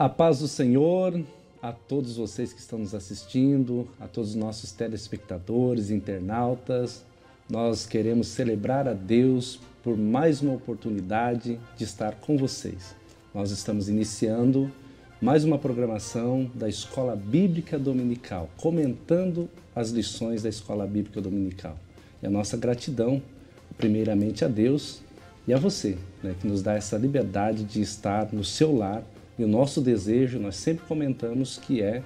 A paz do Senhor a todos vocês que estão nos assistindo, a todos os nossos telespectadores, internautas. Nós queremos celebrar a Deus por mais uma oportunidade de estar com vocês. Nós estamos iniciando mais uma programação da Escola Bíblica Dominical, comentando as lições da Escola Bíblica Dominical. E a nossa gratidão, primeiramente a Deus e a você, que nos dá essa liberdade de estar no seu lar. E o nosso desejo, nós sempre comentamos, que é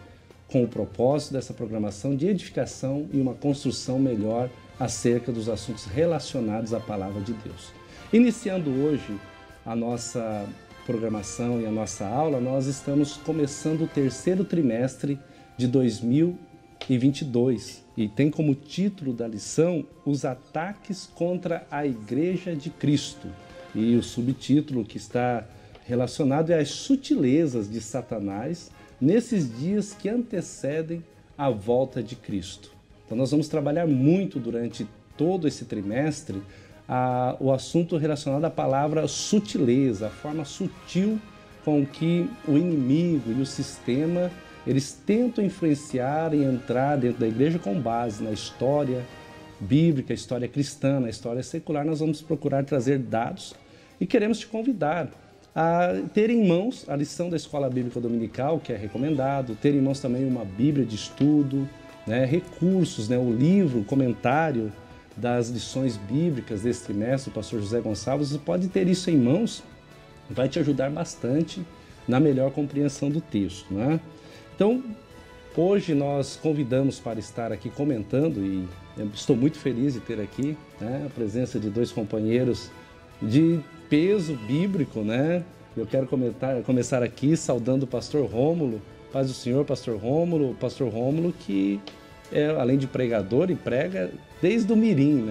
com o propósito dessa programação de edificação e uma construção melhor acerca dos assuntos relacionados à Palavra de Deus. Iniciando hoje a nossa programação e a nossa aula, nós estamos começando o terceiro trimestre de 2022 e tem como título da lição Os Ataques contra a Igreja de Cristo. E o subtítulo que está relacionado é as sutilezas de Satanás nesses dias que antecedem a volta de Cristo. Então nós vamos trabalhar muito durante todo esse trimestre o assunto relacionado à palavra sutileza, a forma sutil com que o inimigo e o sistema eles tentam influenciar e entrar dentro da igreja com base na história bíblica, história cristã, na história secular. Nós vamos procurar trazer dados e queremos te convidar a ter em mãos a lição da Escola Bíblica Dominical, que é recomendado, ter em mãos também uma Bíblia de estudo, recursos, o livro, o comentário das lições bíblicas desse trimestre, o pastor José Gonçalves. Você pode ter isso em mãos, vai te ajudar bastante na melhor compreensão do texto. Então, hoje nós convidamos para estar aqui comentando, e eu estou muito feliz de ter aqui a presença de dois companheiros de peso bíblico, Eu quero começar aqui saudando o pastor Rômulo. Paz do Senhor, pastor Rômulo, que além de pregador e prega desde o mirim,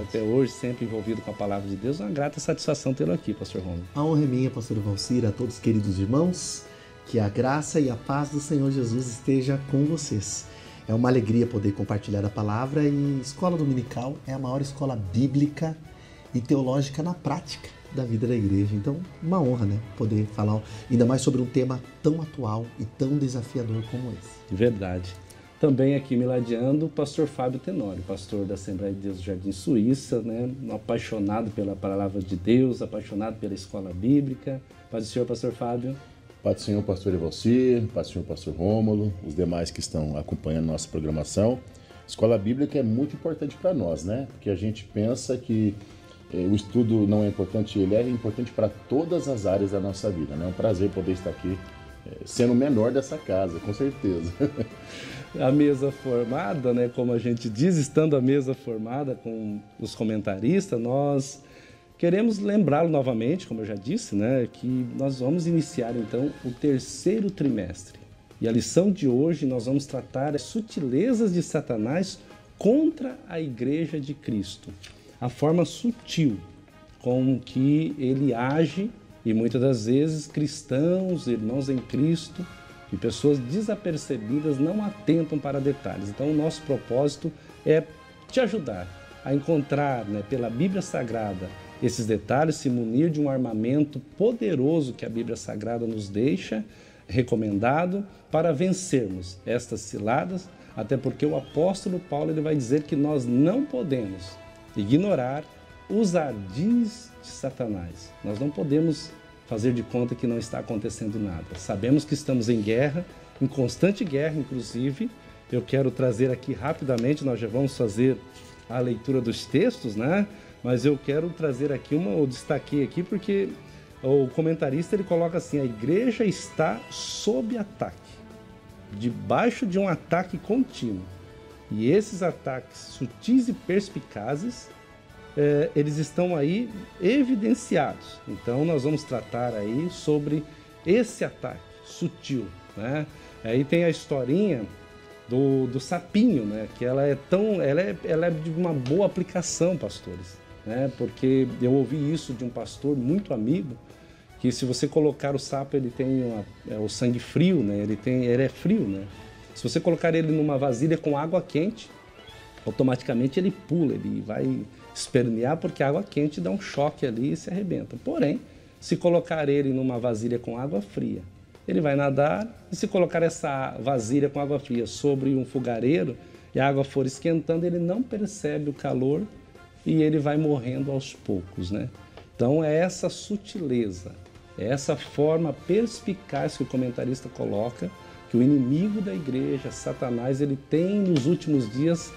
até hoje sempre envolvido com a palavra de Deus. Uma grata satisfação tê-lo aqui, pastor Rômulo. A honra é minha, pastor Valcir, a todos queridos irmãos, que a graça e a paz do Senhor Jesus esteja com vocês. É uma alegria poder compartilhar a palavra, e Escola Dominical é a maior escola bíblica e teológica na prática da vida da igreja. Então, uma honra, poder falar ainda mais sobre um tema tão atual e tão desafiador como esse. Verdade. Também aqui me ladeando o pastor Fábio Tenório, pastor da Assembleia de Deus do Jardim Suíça, apaixonado pela palavra de Deus, apaixonado pela escola bíblica. Paz do Senhor, pastor Fábio. Paz do Senhor, pastor Evalcir, paz do Senhor, pastor Rômulo, os demais que estão acompanhando nossa programação. Escola bíblica é muito importante para nós, Porque a gente pensa que o estudo não é importante, ele é importante para todas as áreas da nossa vida, É um prazer poder estar aqui, sendo o menor dessa casa, com certeza. A mesa formada, como a gente diz, estando a mesa formada com os comentaristas, nós queremos lembrá-lo novamente, como eu já disse, que nós vamos iniciar então o terceiro trimestre. E a lição de hoje nós vamos tratar as sutilezas de Satanás contra a Igreja de Cristo. A forma sutil com que ele age, e muitas das vezes cristãos, irmãos em Cristo e pessoas desapercebidas não atentam para detalhes. Então o nosso propósito é te ajudar a encontrar pela Bíblia Sagrada esses detalhes, se munir de um armamento poderoso que a Bíblia Sagrada nos deixa, recomendado, para vencermos estas ciladas, até porque o apóstolo Paulo ele vai dizer que nós não podemos ignorar os ardis de Satanás. Nós não podemos fazer de conta que não está acontecendo nada. Sabemos que estamos em guerra, em constante guerra, inclusive. Eu quero trazer aqui rapidamente, nós já vamos fazer a leitura dos textos, Mas eu quero trazer aqui eu destaquei aqui porque o comentarista ele coloca assim: a igreja está sob ataque, debaixo de um ataque contínuo. E esses ataques sutis e perspicazes, eles estão aí evidenciados. Então nós vamos tratar aí sobre esse ataque sutil, Aí tem a historinha do sapinho, que ela é de uma boa aplicação, pastores, porque eu ouvi isso de um pastor muito amigo, que se você colocar o sapo, ele tem o sangue frio, ele é frio, Se você colocar ele numa vasilha com água quente, automaticamente ele pula, ele vai espernear porque a água quente dá um choque ali e se arrebenta. Porém, se colocar ele numa vasilha com água fria, ele vai nadar, e se colocar essa vasilha com água fria sobre um fogareiro e a água for esquentando, ele não percebe o calor e ele vai morrendo aos poucos, né? Então é essa sutileza, é essa forma perspicaz que o comentarista coloca, que o inimigo da igreja, Satanás, ele tem nos últimos dias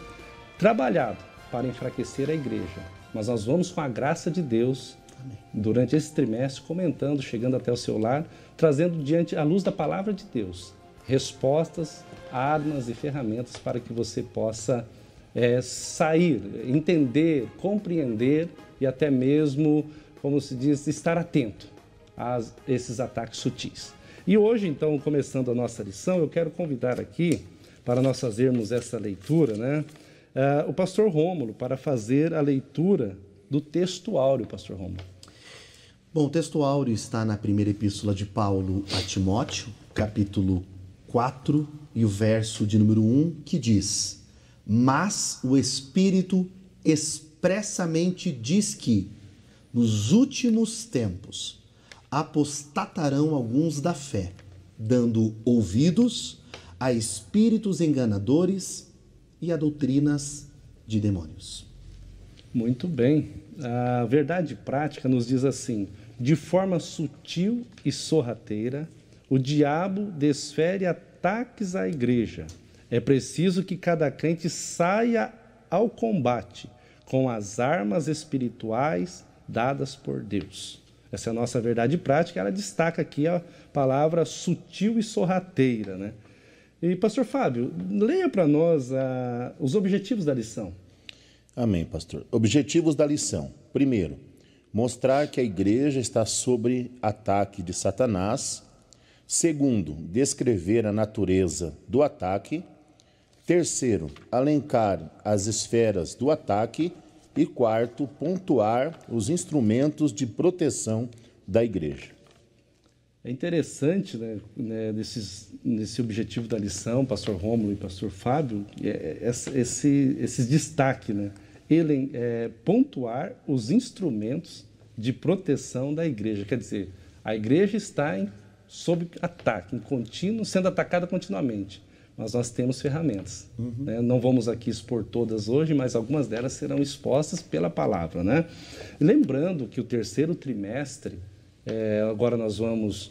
trabalhado para enfraquecer a igreja. Mas nós vamos, com a graça de Deus, durante esse trimestre, comentando, chegando até o seu lar, trazendo diante à luz da palavra de Deus respostas, armas e ferramentas para que você possa sair, entender, compreender e até mesmo, como se diz, estar atento a esses ataques sutis. E hoje, então, começando a nossa lição, eu quero convidar aqui, para nós fazermos essa leitura, né, o pastor Rômulo, para fazer a leitura do texto áureo, pastor Rômulo. Bom, o texto áureo está na primeira epístola de Paulo a Timóteo, capítulo 4, e o verso de número 1, que diz: mas o Espírito expressamente diz que, nos últimos tempos, apostatarão alguns da fé, dando ouvidos a espíritos enganadores e a doutrinas de demônios. Muito bem. A verdade prática nos diz assim: de forma sutil e sorrateira, o diabo desfere ataques à igreja. É preciso que cada crente saia ao combate com as armas espirituais dadas por Deus. Essa é a nossa verdade prática. Ela destaca aqui a palavra sutil e sorrateira, né? E, pastor Fábio, leia para nós os objetivos da lição. Amém, pastor. Objetivos da lição. Primeiro, mostrar que a igreja está sob ataque de Satanás. Segundo, descrever a natureza do ataque. Terceiro, alencar as esferas do ataque. E quarto, pontuar os instrumentos de proteção da igreja. É interessante, né, nesse objetivo da lição, pastor Rômulo e pastor Fábio, esse destaque, né? Ele pontuar os instrumentos de proteção da igreja. Quer dizer, a igreja está sob ataque, sendo atacada continuamente. Mas nós temos ferramentas. Né? Não vamos aqui expor todas hoje, mas algumas delas serão expostas pela palavra. Né? Lembrando que o terceiro trimestre, agora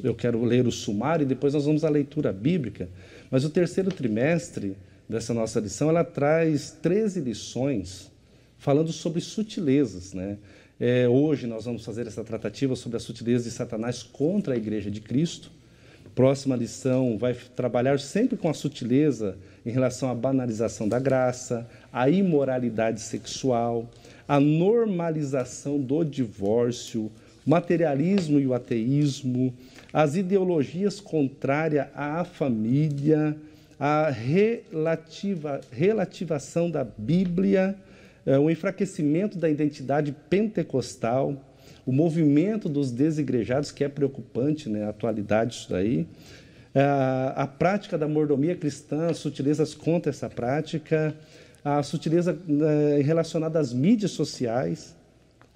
eu quero ler o sumário e depois nós vamos à leitura bíblica, mas o terceiro trimestre dessa nossa lição, ela traz 13 lições falando sobre sutilezas. Né? Hoje nós vamos fazer essa tratativa sobre a sutileza de Satanás contra a igreja de Cristo. Próxima lição vai trabalhar sempre com a sutileza em relação à banalização da graça, à imoralidade sexual, à normalização do divórcio, o materialismo e o ateísmo, as ideologias contrárias à família, a relativação da Bíblia, o enfraquecimento da identidade pentecostal, o movimento dos desigrejados, que é preocupante, né, a atualidade disso daí, a prática da mordomia cristã, as sutilezas contra essa prática, a sutileza relacionada às mídias sociais,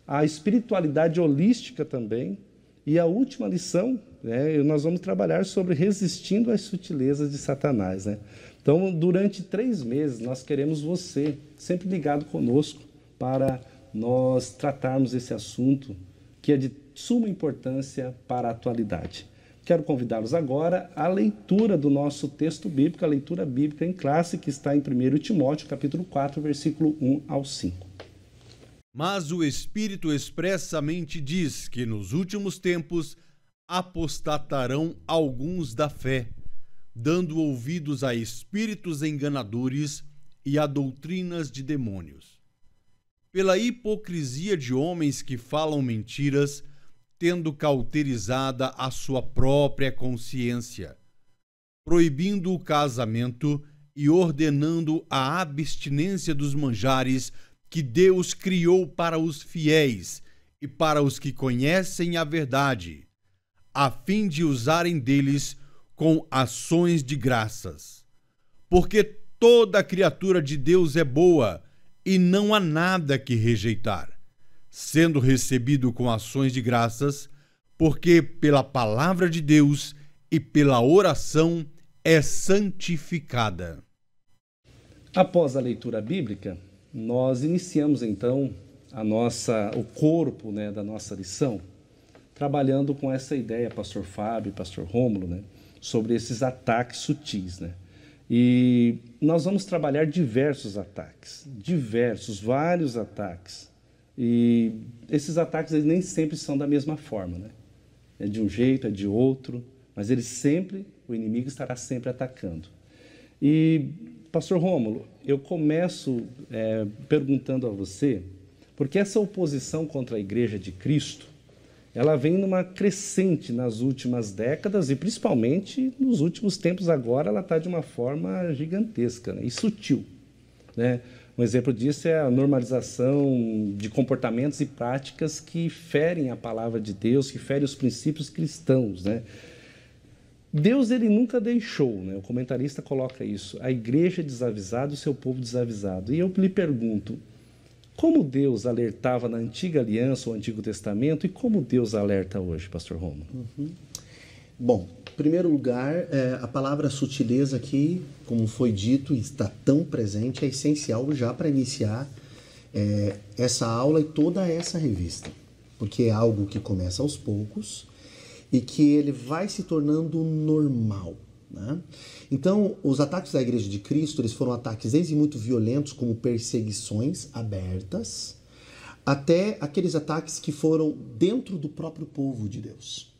a espiritualidade holística também, e a última lição, né, nós vamos trabalhar sobre resistindo às sutilezas de Satanás. Né? Então, durante 3 meses, nós queremos você sempre ligado conosco para nós tratarmos esse assunto que é de suma importância para a atualidade. Quero convidá-los agora à leitura do nosso texto bíblico, a leitura bíblica em classe, que está em 1 Timóteo, capítulo 4, versículo 1 ao 5. Mas o Espírito expressamente diz que nos últimos tempos apostatarão alguns da fé, dando ouvidos a espíritos enganadores e a doutrinas de demônios. Pela hipocrisia de homens que falam mentiras, tendo cauterizada a sua própria consciência, proibindo o casamento e ordenando a abstinência dos manjares que Deus criou para os fiéis e para os que conhecem a verdade, a fim de usarem deles com ações de graças. Porque toda criatura de Deus é boa, e não há nada que rejeitar, sendo recebido com ações de graças, porque pela palavra de Deus e pela oração é santificada. Após a leitura bíblica, nós iniciamos então o corpo, né, da nossa lição, trabalhando com essa ideia, pastor Fábio, pastor Rômulo, né, sobre esses ataques sutis, né? E nós vamos trabalhar diversos ataques, vários ataques. E esses ataques eles nem sempre são da mesma forma, né? É de um jeito, é de outro, mas o inimigo estará sempre atacando. E, pastor Rômulo, eu começo perguntando a você, porque essa oposição contra a Igreja de Cristo, ela vem numa crescente nas últimas décadas e principalmente nos últimos tempos agora ela está de uma forma gigantesca, né, e sutil, né? Um exemplo disso é a normalização de comportamentos e práticas que ferem a palavra de Deus, que ferem os princípios cristãos, né? Deus ele nunca deixou, né? O comentarista coloca isso, a igreja desavisada e o seu povo desavisado. E eu lhe pergunto, como Deus alertava na Antiga Aliança, o Antigo Testamento, e como Deus alerta hoje, pastor Rômulo? Bom, em primeiro lugar, a palavra sutileza aqui, como foi dito e está tão presente, é essencial já para iniciar essa aula e toda essa revista. Porque é algo que começa aos poucos e que ele vai se tornando normal, né? Então, os ataques da Igreja de Cristo, eles foram ataques desde muito violentos, como perseguições abertas, até aqueles ataques que foram dentro do próprio povo de Deus.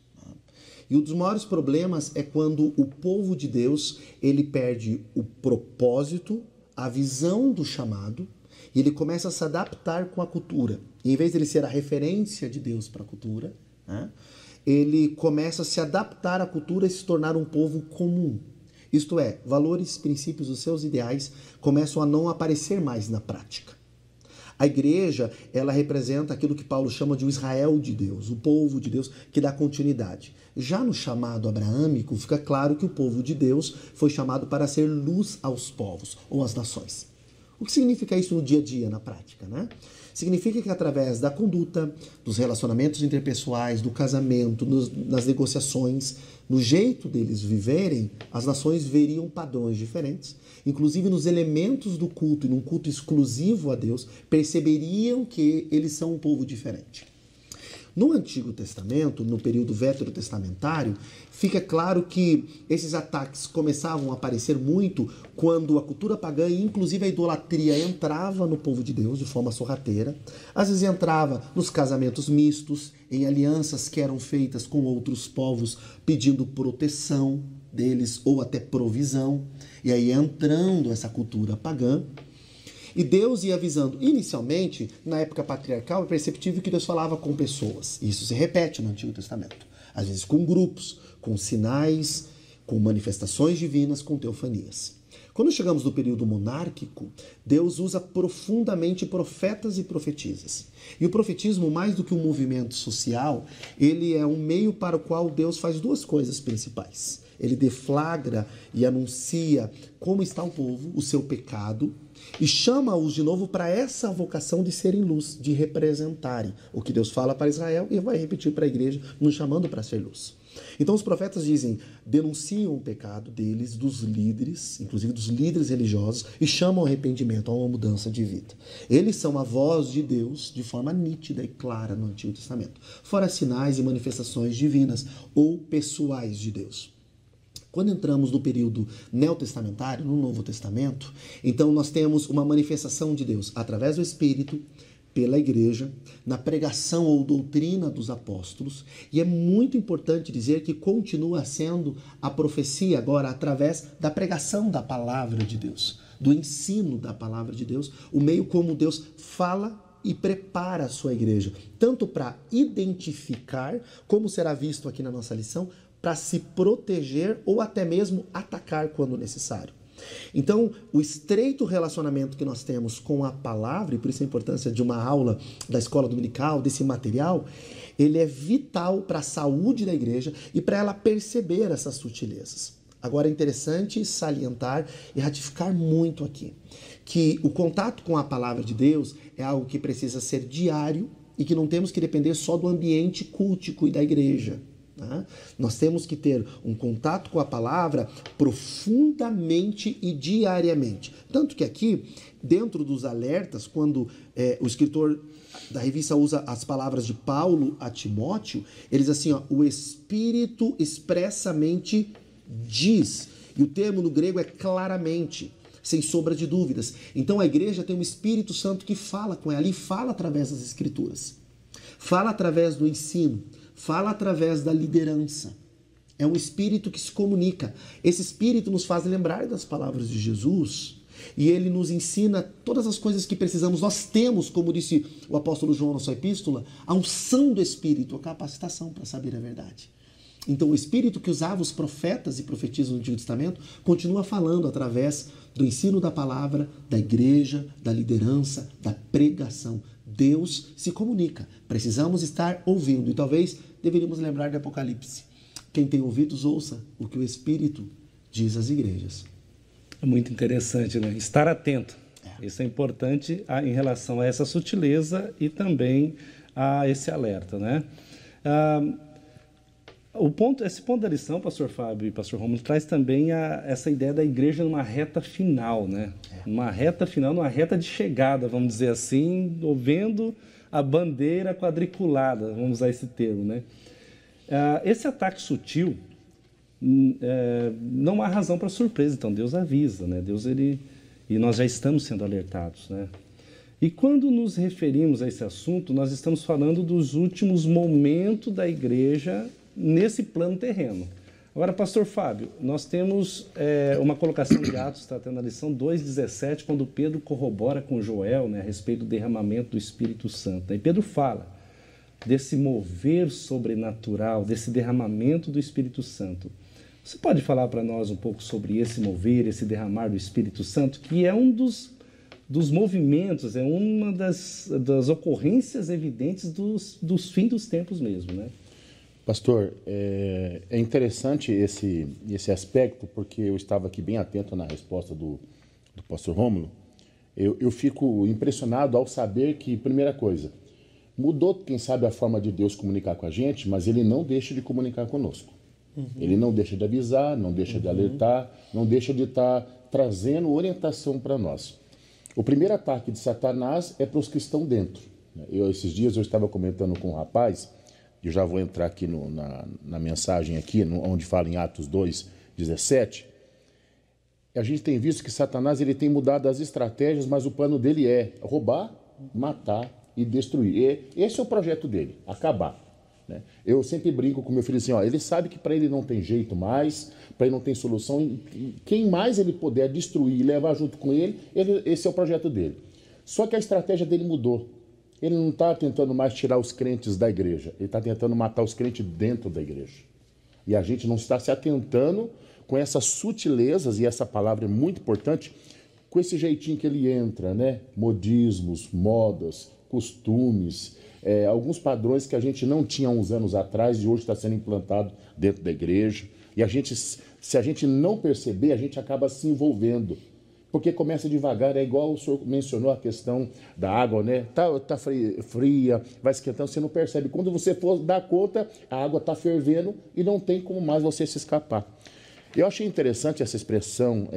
E um dos maiores problemas é quando o povo de Deus, ele perde o propósito, a visão do chamado, e ele começa a se adaptar com a cultura. E em vez de ele ser a referência de Deus para a cultura, né, ele começa a se adaptar à cultura e se tornar um povo comum. Isto é, valores, princípios, os seus ideais começam a não aparecer mais na prática. A igreja, ela representa aquilo que Paulo chama de o Israel de Deus, o povo de Deus que dá continuidade. Já no chamado abraâmico, fica claro que o povo de Deus foi chamado para ser luz aos povos ou às nações. O que significa isso no dia a dia, na prática, né? Significa que através da conduta, dos relacionamentos interpessoais, do casamento, nas negociações, no jeito deles viverem, as nações veriam padrões diferentes. Inclusive nos elementos do culto e num culto exclusivo a Deus, perceberiam que eles são um povo diferente. No Antigo Testamento, no período veterotestamentário, fica claro que esses ataques começavam a aparecer muito quando a cultura pagã e inclusive a idolatria entrava no povo de Deus de forma sorrateira. Às vezes entrava nos casamentos mistos, em alianças que eram feitas com outros povos pedindo proteção deles ou até provisão. E aí entrando essa cultura pagã. E Deus ia avisando. Inicialmente, na época patriarcal, é perceptível que Deus falava com pessoas. Isso se repete no Antigo Testamento. Às vezes com grupos, com sinais, com manifestações divinas, com teofanias. Quando chegamos no período monárquico, Deus usa profundamente profetas e profetisas. E o profetismo, mais do que um movimento social, ele é um meio para o qual Deus faz duas coisas principais. Ele deflagra e anuncia como está o povo, o seu pecado, e chama-os de novo para essa vocação de serem luz, de representarem o que Deus fala para Israel e vai repetir para a igreja, nos chamando para ser luz. Então os profetas dizem, denunciam o pecado deles, dos líderes, inclusive dos líderes religiosos, e chamam ao arrependimento, a uma mudança de vida. Eles são a voz de Deus de forma nítida e clara no Antigo Testamento, fora sinais e manifestações divinas ou pessoais de Deus. Quando entramos no período neotestamentário, no Novo Testamento, então nós temos uma manifestação de Deus através do Espírito, pela igreja, na pregação ou doutrina dos apóstolos, e é muito importante dizer que continua sendo a profecia agora através da pregação da palavra de Deus, do ensino da palavra de Deus, o meio como Deus fala e prepara a sua igreja, tanto para identificar, como será visto aqui na nossa lição, para se proteger ou até mesmo atacar quando necessário. Então, o estreito relacionamento que nós temos com a palavra, e por isso a importância de uma aula da escola dominical, desse material, ele é vital para a saúde da igreja e para ela perceber essas sutilezas. Agora é interessante salientar e ratificar muito aqui, que o contato com a palavra de Deus é algo que precisa ser diário e que não temos que depender só do ambiente cultico e da igreja. Né? Nós temos que ter um contato com a palavra profundamente e diariamente. Tanto que aqui, dentro dos alertas, quando o escritor da revista usa as palavras de Paulo a Timóteo, eles assim, ó, o Espírito expressamente diz. E o termo no grego é claramente, sem sombra de dúvidas. Então a igreja tem um Espírito Santo que fala com ela e fala através das Escrituras. Fala através do ensino, fala através da liderança. É um Espírito que se comunica. Esse Espírito nos faz lembrar das palavras de Jesus e ele nos ensina todas as coisas que precisamos. Nós temos, como disse o apóstolo João na sua epístola, a unção do Espírito, a capacitação para saber a verdade. Então o Espírito que usava os profetas e profetizam no Antigo Testamento continua falando através do ensino da palavra, da igreja, da liderança, da pregação. Deus se comunica. Precisamos estar ouvindo. E talvez deveríamos lembrar de Apocalipse. Quem tem ouvidos, ouça o que o Espírito diz às igrejas. É muito interessante, né? Estar atento. Isso é importante em relação a essa sutileza e também a esse alerta, né? Esse ponto da lição, pastor Fábio e pastor Rômulo, traz também essa ideia da igreja numa reta final, né? Uma reta final, numa reta de chegada, vamos dizer assim, vendo a bandeira quadriculada, vamos usar esse termo, né? Esse ataque sutil, não há razão para surpresa, então Deus avisa, né? E nós já estamos sendo alertados, né? E quando nos referimos a esse assunto, nós estamos falando dos últimos momentos da igreja nesse plano terreno. Agora, pastor Fábio, nós temos uma colocação de Atos, está tendo a lição 2,17, quando Pedro corrobora com Joel, né, a respeito do derramamento do Espírito Santo. E Pedro fala desse mover sobrenatural, desse derramamento do Espírito Santo. Você pode falar para nós um pouco sobre esse mover, esse derramar do Espírito Santo, que é um dos movimentos, é uma das ocorrências evidentes dos fins dos tempos mesmo, né? Pastor, é interessante esse aspecto, porque eu estava aqui bem atento na resposta do pastor Rômulo. Eu fico impressionado ao saber que, primeira coisa, mudou, quem sabe, a forma de Deus comunicar com a gente, mas ele não deixa de comunicar conosco. Uhum. Ele não deixa de avisar, não deixa de alertar, não deixa de estar trazendo orientação para nós. O primeiro ataque de Satanás é para os que estão dentro. Esses dias eu estava comentando com um rapaz, eu já vou entrar aqui na mensagem aqui, onde fala em Atos 2,17. A gente tem visto que Satanás ele tem mudado as estratégias, mas o plano dele é roubar, matar e destruir. Esse é o projeto dele, acabar. Né? Eu sempre brinco com meu filho assim, ele sabe que para ele não tem jeito mais, para ele não tem solução. Quem mais ele puder destruir e levar junto com ele, esse é o projeto dele. Só que a estratégia dele mudou. Ele não está tentando mais tirar os crentes da igreja, ele está tentando matar os crentes dentro da igreja. E a gente não está se atentando com essas sutilezas, e essa palavra é muito importante, com esse jeitinho que ele entra, né? Modismos, modas, costumes, alguns padrões que a gente não tinha uns anos atrás e hoje está sendo implantado dentro da igreja. E se a gente não perceber, a gente acaba se envolvendo. Porque começa devagar, é igual o senhor mencionou a questão da água, né? Tá fria, vai esquentando, você não percebe. Quando você for dar conta, a água está fervendo e não tem como mais você se escapar. Eu achei interessante essa expressão,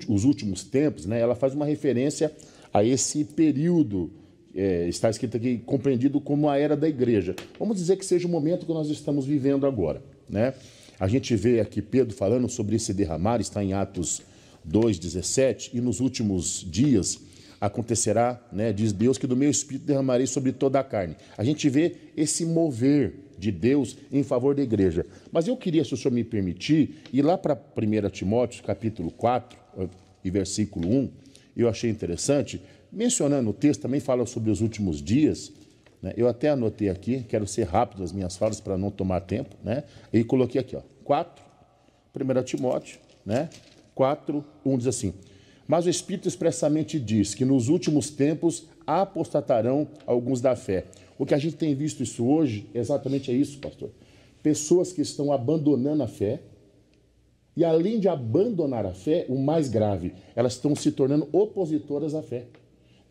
os últimos tempos, né? Ela faz uma referência a esse período, está escrito aqui, compreendido como a era da igreja. Vamos dizer que seja o momento que nós estamos vivendo agora, né? A gente vê aqui Pedro falando sobre esse derramar, está em Atos 2,17, e nos últimos dias acontecerá, né, diz Deus, que do meu espírito derramarei sobre toda a carne. A gente vê esse mover de Deus em favor da igreja. Mas eu queria, se o senhor me permitir, ir lá para 1 Timóteo, capítulo 4, e versículo 1, eu achei interessante, mencionando o texto, também fala sobre os últimos dias, né, eu até anotei aqui, quero ser rápido nas minhas falas para não tomar tempo, né, e coloquei aqui, 4, 1 Timóteo, né, 4, 1 diz assim: mas o Espírito expressamente diz que nos últimos tempos apostatarão alguns da fé. O que a gente tem visto isso hoje, exatamente é isso, pastor. Pessoas que estão abandonando a fé, e além de abandonar a fé, o mais grave, elas estão se tornando opositoras à fé.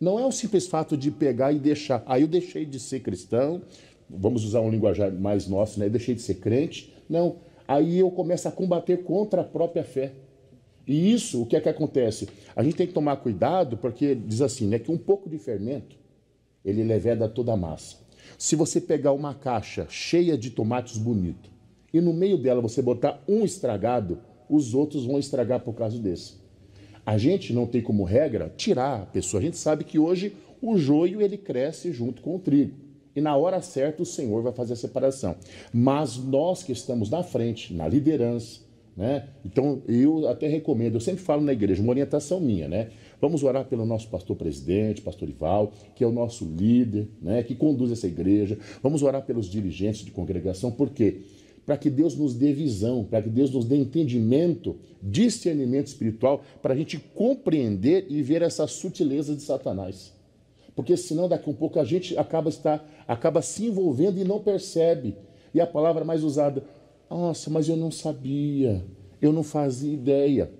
Não é o simples fato de pegar e deixar. Eu deixei de ser cristão, vamos usar um linguajar mais nosso, né? Eu deixei de ser crente. Não, aí eu começo a combater contra a própria fé. E isso, o que é que acontece? A gente tem que tomar cuidado, porque diz assim, né, que um pouco de fermento, ele leveda toda a massa. Se você pegar uma caixa cheia de tomates bonitos, e no meio dela você botar um estragado, os outros vão estragar por causa desse. A gente não tem como regra tirar a pessoa. A gente sabe que hoje o joio ele cresce junto com o trigo. E na hora certa o Senhor vai fazer a separação. Mas nós que estamos na frente, na liderança, né? Então eu até recomendo, eu sempre falo na igreja, uma orientação minha, né? Vamos orar pelo nosso pastor presidente, pastor Ival, que é o nosso líder, né? Que conduz essa igreja. Vamos orar pelos dirigentes de congregação, por quê? Para que Deus nos dê visão, para que Deus nos dê entendimento, discernimento espiritual, para a gente compreender e ver essas sutilezas de Satanás. Porque senão daqui a um pouco a gente acaba se envolvendo e não percebe. E a palavra mais usada, nossa, mas eu não sabia, eu não fazia ideia.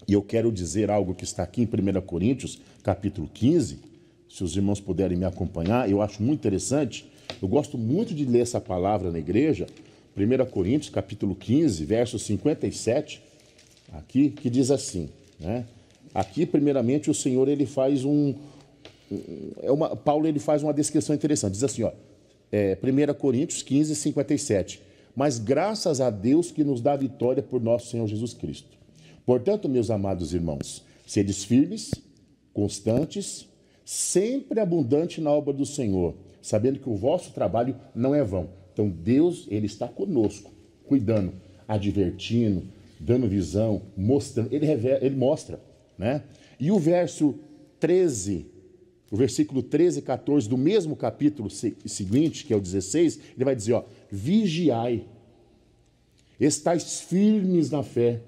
E eu quero dizer algo que está aqui em 1 Coríntios, capítulo 15, se os irmãos puderem me acompanhar, eu acho muito interessante, eu gosto muito de ler essa palavra na igreja, 1 Coríntios, capítulo 15, verso 57, aqui, que diz assim, né? Aqui, primeiramente, o Senhor, ele faz Paulo, ele faz uma descrição interessante, diz assim, ó, 1 Coríntios 15, 57, mas graças a Deus que nos dá a vitória por nosso Senhor Jesus Cristo. Portanto, meus amados irmãos, sedes firmes, constantes, sempre abundante na obra do Senhor, sabendo que o vosso trabalho não é vão. Então, Deus, ele está conosco, cuidando, advertindo, dando visão, mostrando, ele mostra, né? E o verso 13, o versículo 13 e 14 do mesmo capítulo seguinte, que é o 16, ele vai dizer, ó, vigiai, estais firmes na fé.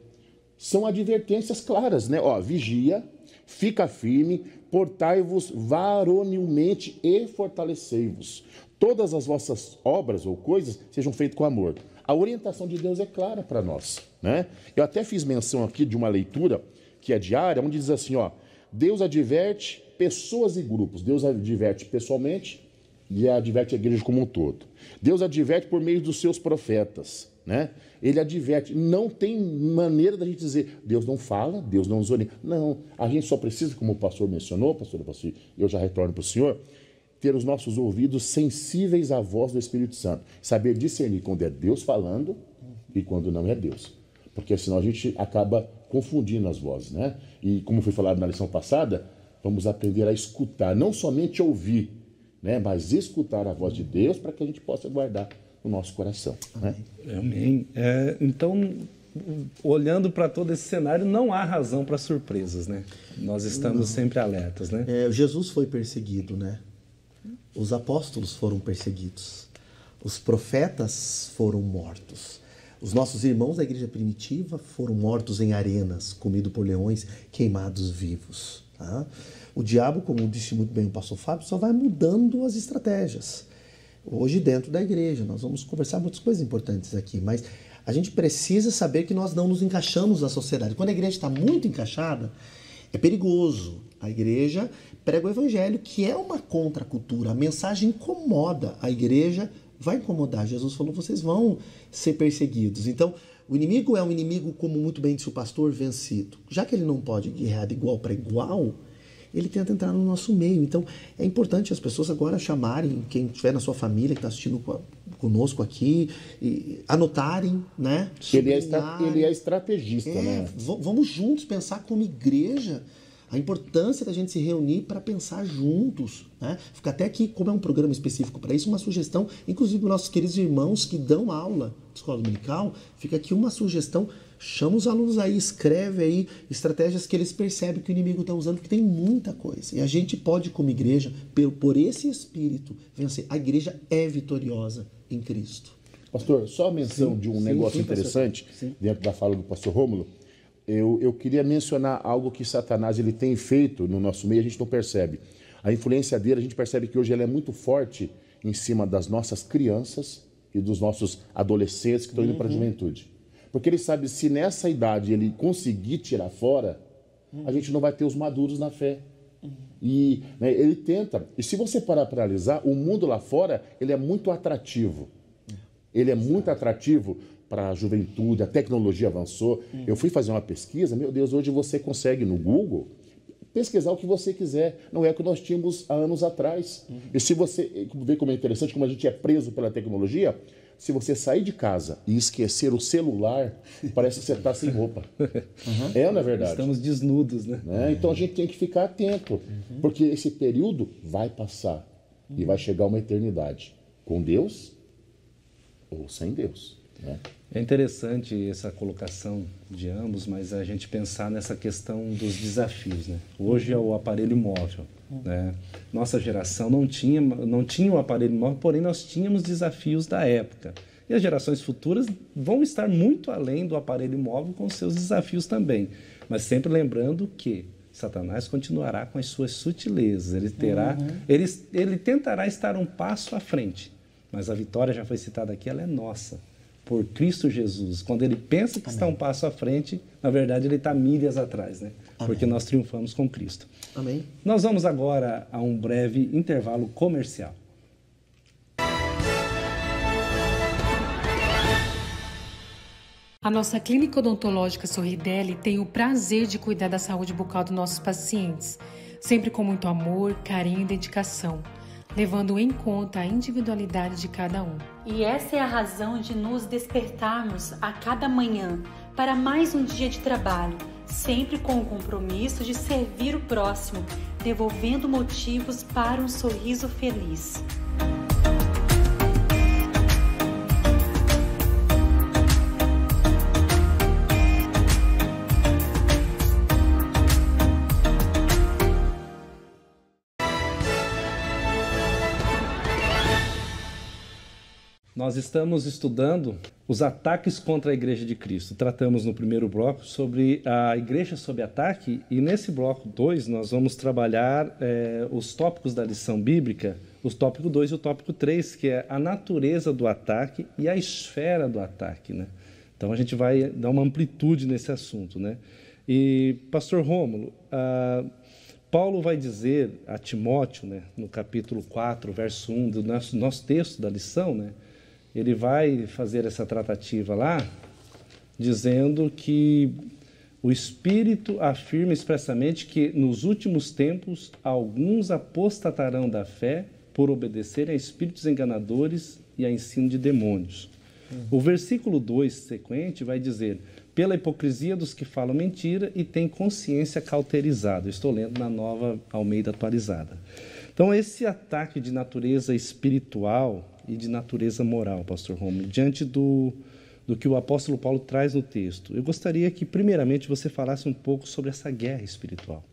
São advertências claras, né? Ó, vigia, fica firme, portai-vos varonilmente e fortalecei-vos. Todas as vossas obras ou coisas sejam feitas com amor. A orientação de Deus é clara para nós, né? Eu até fiz menção aqui de uma leitura que é diária, onde diz assim, ó, Deus adverte pessoas e grupos. Deus adverte pessoalmente e adverte a igreja como um todo. Deus adverte por meio dos seus profetas, né? Ele adverte. Não tem maneira da gente dizer, Deus não fala, Deus não nos orienta. Não, a gente só precisa, como o pastor mencionou, pastor, eu já retorno para o senhor, ter os nossos ouvidos sensíveis à voz do Espírito Santo. Saber discernir quando é Deus falando e quando não é Deus. Porque senão a gente acaba confundindo as vozes, né? E como foi falado na lição passada, vamos aprender a escutar, não somente ouvir, né? Mas escutar a voz de Deus para que a gente possa guardar no nosso coração. Né? Amém. Então, olhando para todo esse cenário, não há razão para surpresas, né? Nós estamos sempre alertas, né? Jesus foi perseguido, né? Os apóstolos foram perseguidos. Os profetas foram mortos. Os nossos irmãos da igreja primitiva foram mortos em arenas, comidos por leões, queimados vivos. Tá? O diabo, como disse muito bem o pastor Fábio, só vai mudando as estratégias. Hoje, dentro da igreja, nós vamos conversar muitas coisas importantes aqui, mas a gente precisa saber que nós não nos encaixamos na sociedade. Quando a igreja está muito encaixada, é perigoso. A igreja prega o evangelho, que é uma contracultura. A mensagem incomoda. A igreja vai incomodar. Jesus falou, vocês vão ser perseguidos. Então, o inimigo é um inimigo, como muito bem disse o pastor, vencido. Já que ele não pode guerrear de igual para igual, ele tenta entrar no nosso meio. Então, é importante as pessoas agora chamarem quem estiver na sua família, que está assistindo conosco aqui, e anotarem, né? Ele é estrategista, né? Vamos juntos pensar como igreja a importância da gente se reunir para pensar juntos, né? Fica até aqui, como é um programa específico para isso, uma sugestão, inclusive para nossos queridos irmãos que dão aula de escola dominical, fica aqui uma sugestão. Chama os alunos aí, escreve aí estratégias que eles percebem que o inimigo está usando, porque tem muita coisa. E a gente pode, como igreja, por esse espírito, vencer. A igreja é vitoriosa em Cristo. Pastor, só a menção de um negócio interessante dentro da fala do pastor Rômulo. Eu queria mencionar algo que Satanás ele tem feito no nosso meio, a gente não percebe. A influência dele, a gente percebe que hoje ela é muito forte em cima das nossas crianças e dos nossos adolescentes que estão indo para a juventude. Porque ele sabe, se nessa idade ele conseguir tirar fora, a gente não vai ter os maduros na fé. E né, ele tenta. E se você parar para analisar, o mundo lá fora, ele é muito atrativo. Ele é muito atrativo para a juventude, a tecnologia avançou. Eu fui fazer uma pesquisa, meu Deus, hoje você consegue no Google pesquisar o que você quiser. Não é o que nós tínhamos há anos atrás. E se você vê como é interessante, como a gente é preso pela tecnologia, se você sair de casa e esquecer o celular, parece que você está sem roupa. É, não é verdade? Estamos desnudos, né? Então a gente tem que ficar atento, porque esse período vai passar e vai chegar uma eternidade. Com Deus ou sem Deus. Né? É interessante essa colocação de ambos, mas a gente pensar nessa questão dos desafios, né? Hoje é o aparelho móvel, né? Nossa geração não tinha o aparelho móvel, porém nós tínhamos desafios da época. E as gerações futuras vão estar muito além do aparelho móvel com seus desafios também. Mas sempre lembrando que Satanás continuará com as suas sutilezas. Ele tentará estar um passo à frente. Mas a vitória, já foi citada aqui, ela é nossa. Por Cristo Jesus. Quando ele pensa que está um passo à frente, na verdade ele está milhas atrás, né? Porque nós triunfamos com Cristo. Amém. Nós vamos agora a um breve intervalo comercial. A nossa clínica odontológica Sorridelli tem o prazer de cuidar da saúde bucal dos nossos pacientes, sempre com muito amor, carinho e dedicação, levando em conta a individualidade de cada um. E essa é a razão de nos despertarmos a cada manhã para mais um dia de trabalho, sempre com o compromisso de servir o próximo, devolvendo motivos para um sorriso feliz. Nós estamos estudando os ataques contra a Igreja de Cristo. Tratamos no primeiro bloco sobre a Igreja sob ataque e nesse bloco 2 nós vamos trabalhar os tópicos da lição bíblica, os tópico 2 e o tópico 3, que é a natureza do ataque e a esfera do ataque, né? Então a gente vai dar uma amplitude nesse assunto, né? E, pastor Rômulo, Paulo vai dizer a Timóteo, né, no capítulo 4, verso 1 do nosso texto da lição, né? Ele vai fazer essa tratativa lá, dizendo que o Espírito afirma expressamente que nos últimos tempos alguns apostatarão da fé por obedecerem a espíritos enganadores e a ensino de demônios. O versículo 2 sequente vai dizer: pela hipocrisia dos que falam mentira e têm consciência cauterizada. Eu estou lendo na Nova Almeida Atualizada. Então, esse ataque de natureza espiritual e de natureza moral, pastor Romulo, diante do que o apóstolo Paulo traz no texto, eu gostaria que, primeiramente, você falasse um pouco sobre essa guerra espiritual.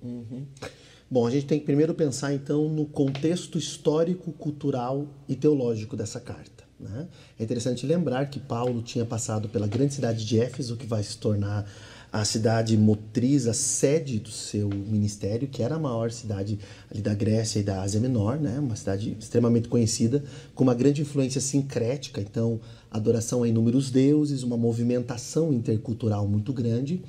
Bom, a gente tem que primeiro pensar, então, no contexto histórico, cultural e teológico dessa carta, né? É interessante lembrar que Paulo tinha passado pela grande cidade de Éfeso, que vai se tornar a cidade motriz, a sede do seu ministério, que era a maior cidade ali da Grécia e da Ásia Menor, né? Uma cidade extremamente conhecida, com uma grande influência sincrética, então adoração a inúmeros deuses, uma movimentação intercultural muito grande.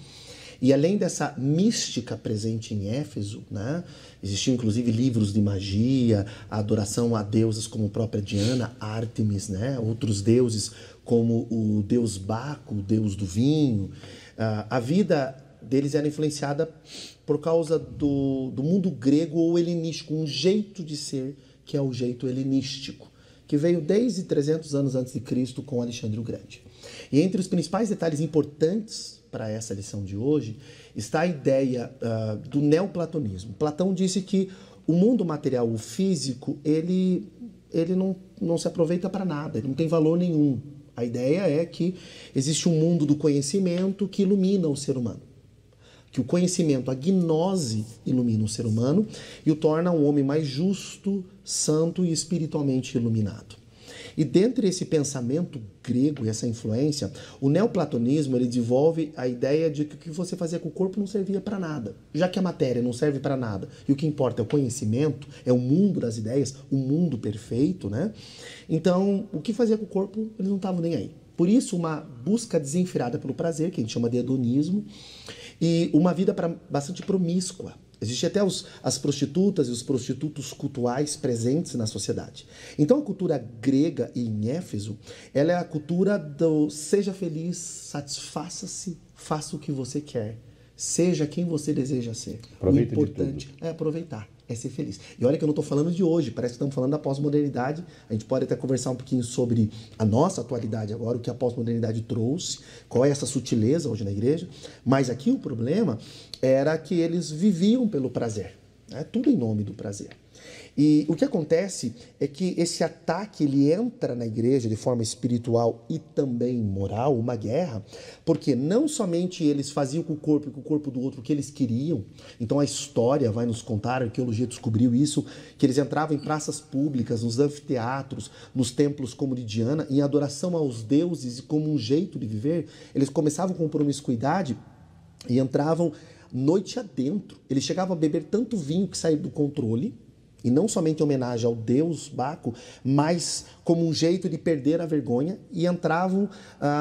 E além dessa mística presente em Éfeso, né, existiam inclusive livros de magia, a adoração a deusas como a própria Diana, Ártemis, né, outros deuses como o deus Baco, o deus do vinho. A vida deles era influenciada por causa do mundo grego ou helenístico, um jeito de ser que é o jeito helenístico, que veio desde 300 anos antes de Cristo com Alexandre o Grande. E entre os principais detalhes importantes para essa lição de hoje está a ideia do neoplatonismo. Platão disse que o mundo material, o físico, ele não se aproveita para nada, ele não tem valor nenhum. A ideia é que existe um mundo do conhecimento que ilumina o ser humano. Que o conhecimento, a gnose, ilumina o ser humano e o torna um homem mais justo, santo e espiritualmente iluminado. E dentro desse pensamento grego e essa influência, o neoplatonismo ele desenvolve a ideia de que o que você fazia com o corpo não servia para nada. Já que a matéria não serve para nada e o que importa é o conhecimento, é o mundo das ideias, o mundo perfeito, né? Então, o que fazia com o corpo, eles não estavam nem aí. Por isso, uma busca desenfreada pelo prazer, que a gente chama de hedonismo, e uma vida bastante promíscua. Existem até as prostitutas e os prostitutos cultuais presentes na sociedade. Então a cultura grega em Éfeso, ela é a cultura do seja feliz, satisfaça-se, faça o que você quer. Seja quem você deseja ser. Aproveita. O importante é aproveitar, é ser feliz. E olha que eu não estou falando de hoje, parece que estamos falando da pós-modernidade. A gente pode até conversar um pouquinho sobre a nossa atualidade agora, o que a pós-modernidade trouxe, qual é essa sutileza hoje na igreja. Mas aqui o problema era que eles viviam pelo prazer, né? Tudo em nome do prazer. E o que acontece é que esse ataque ele entra na igreja de forma espiritual e também moral, uma guerra, porque não somente eles faziam com o corpo e com o corpo do outro o que eles queriam. Então a história vai nos contar, a arqueologia descobriu isso, que eles entravam em praças públicas, nos anfiteatros, nos templos como de Diana, em adoração aos deuses e como um jeito de viver. Eles começavam com promiscuidade e entravam noite adentro. Eles chegavam a beber tanto vinho que saía do controle, e não somente em homenagem ao deus Baco, mas como um jeito de perder a vergonha, e entravam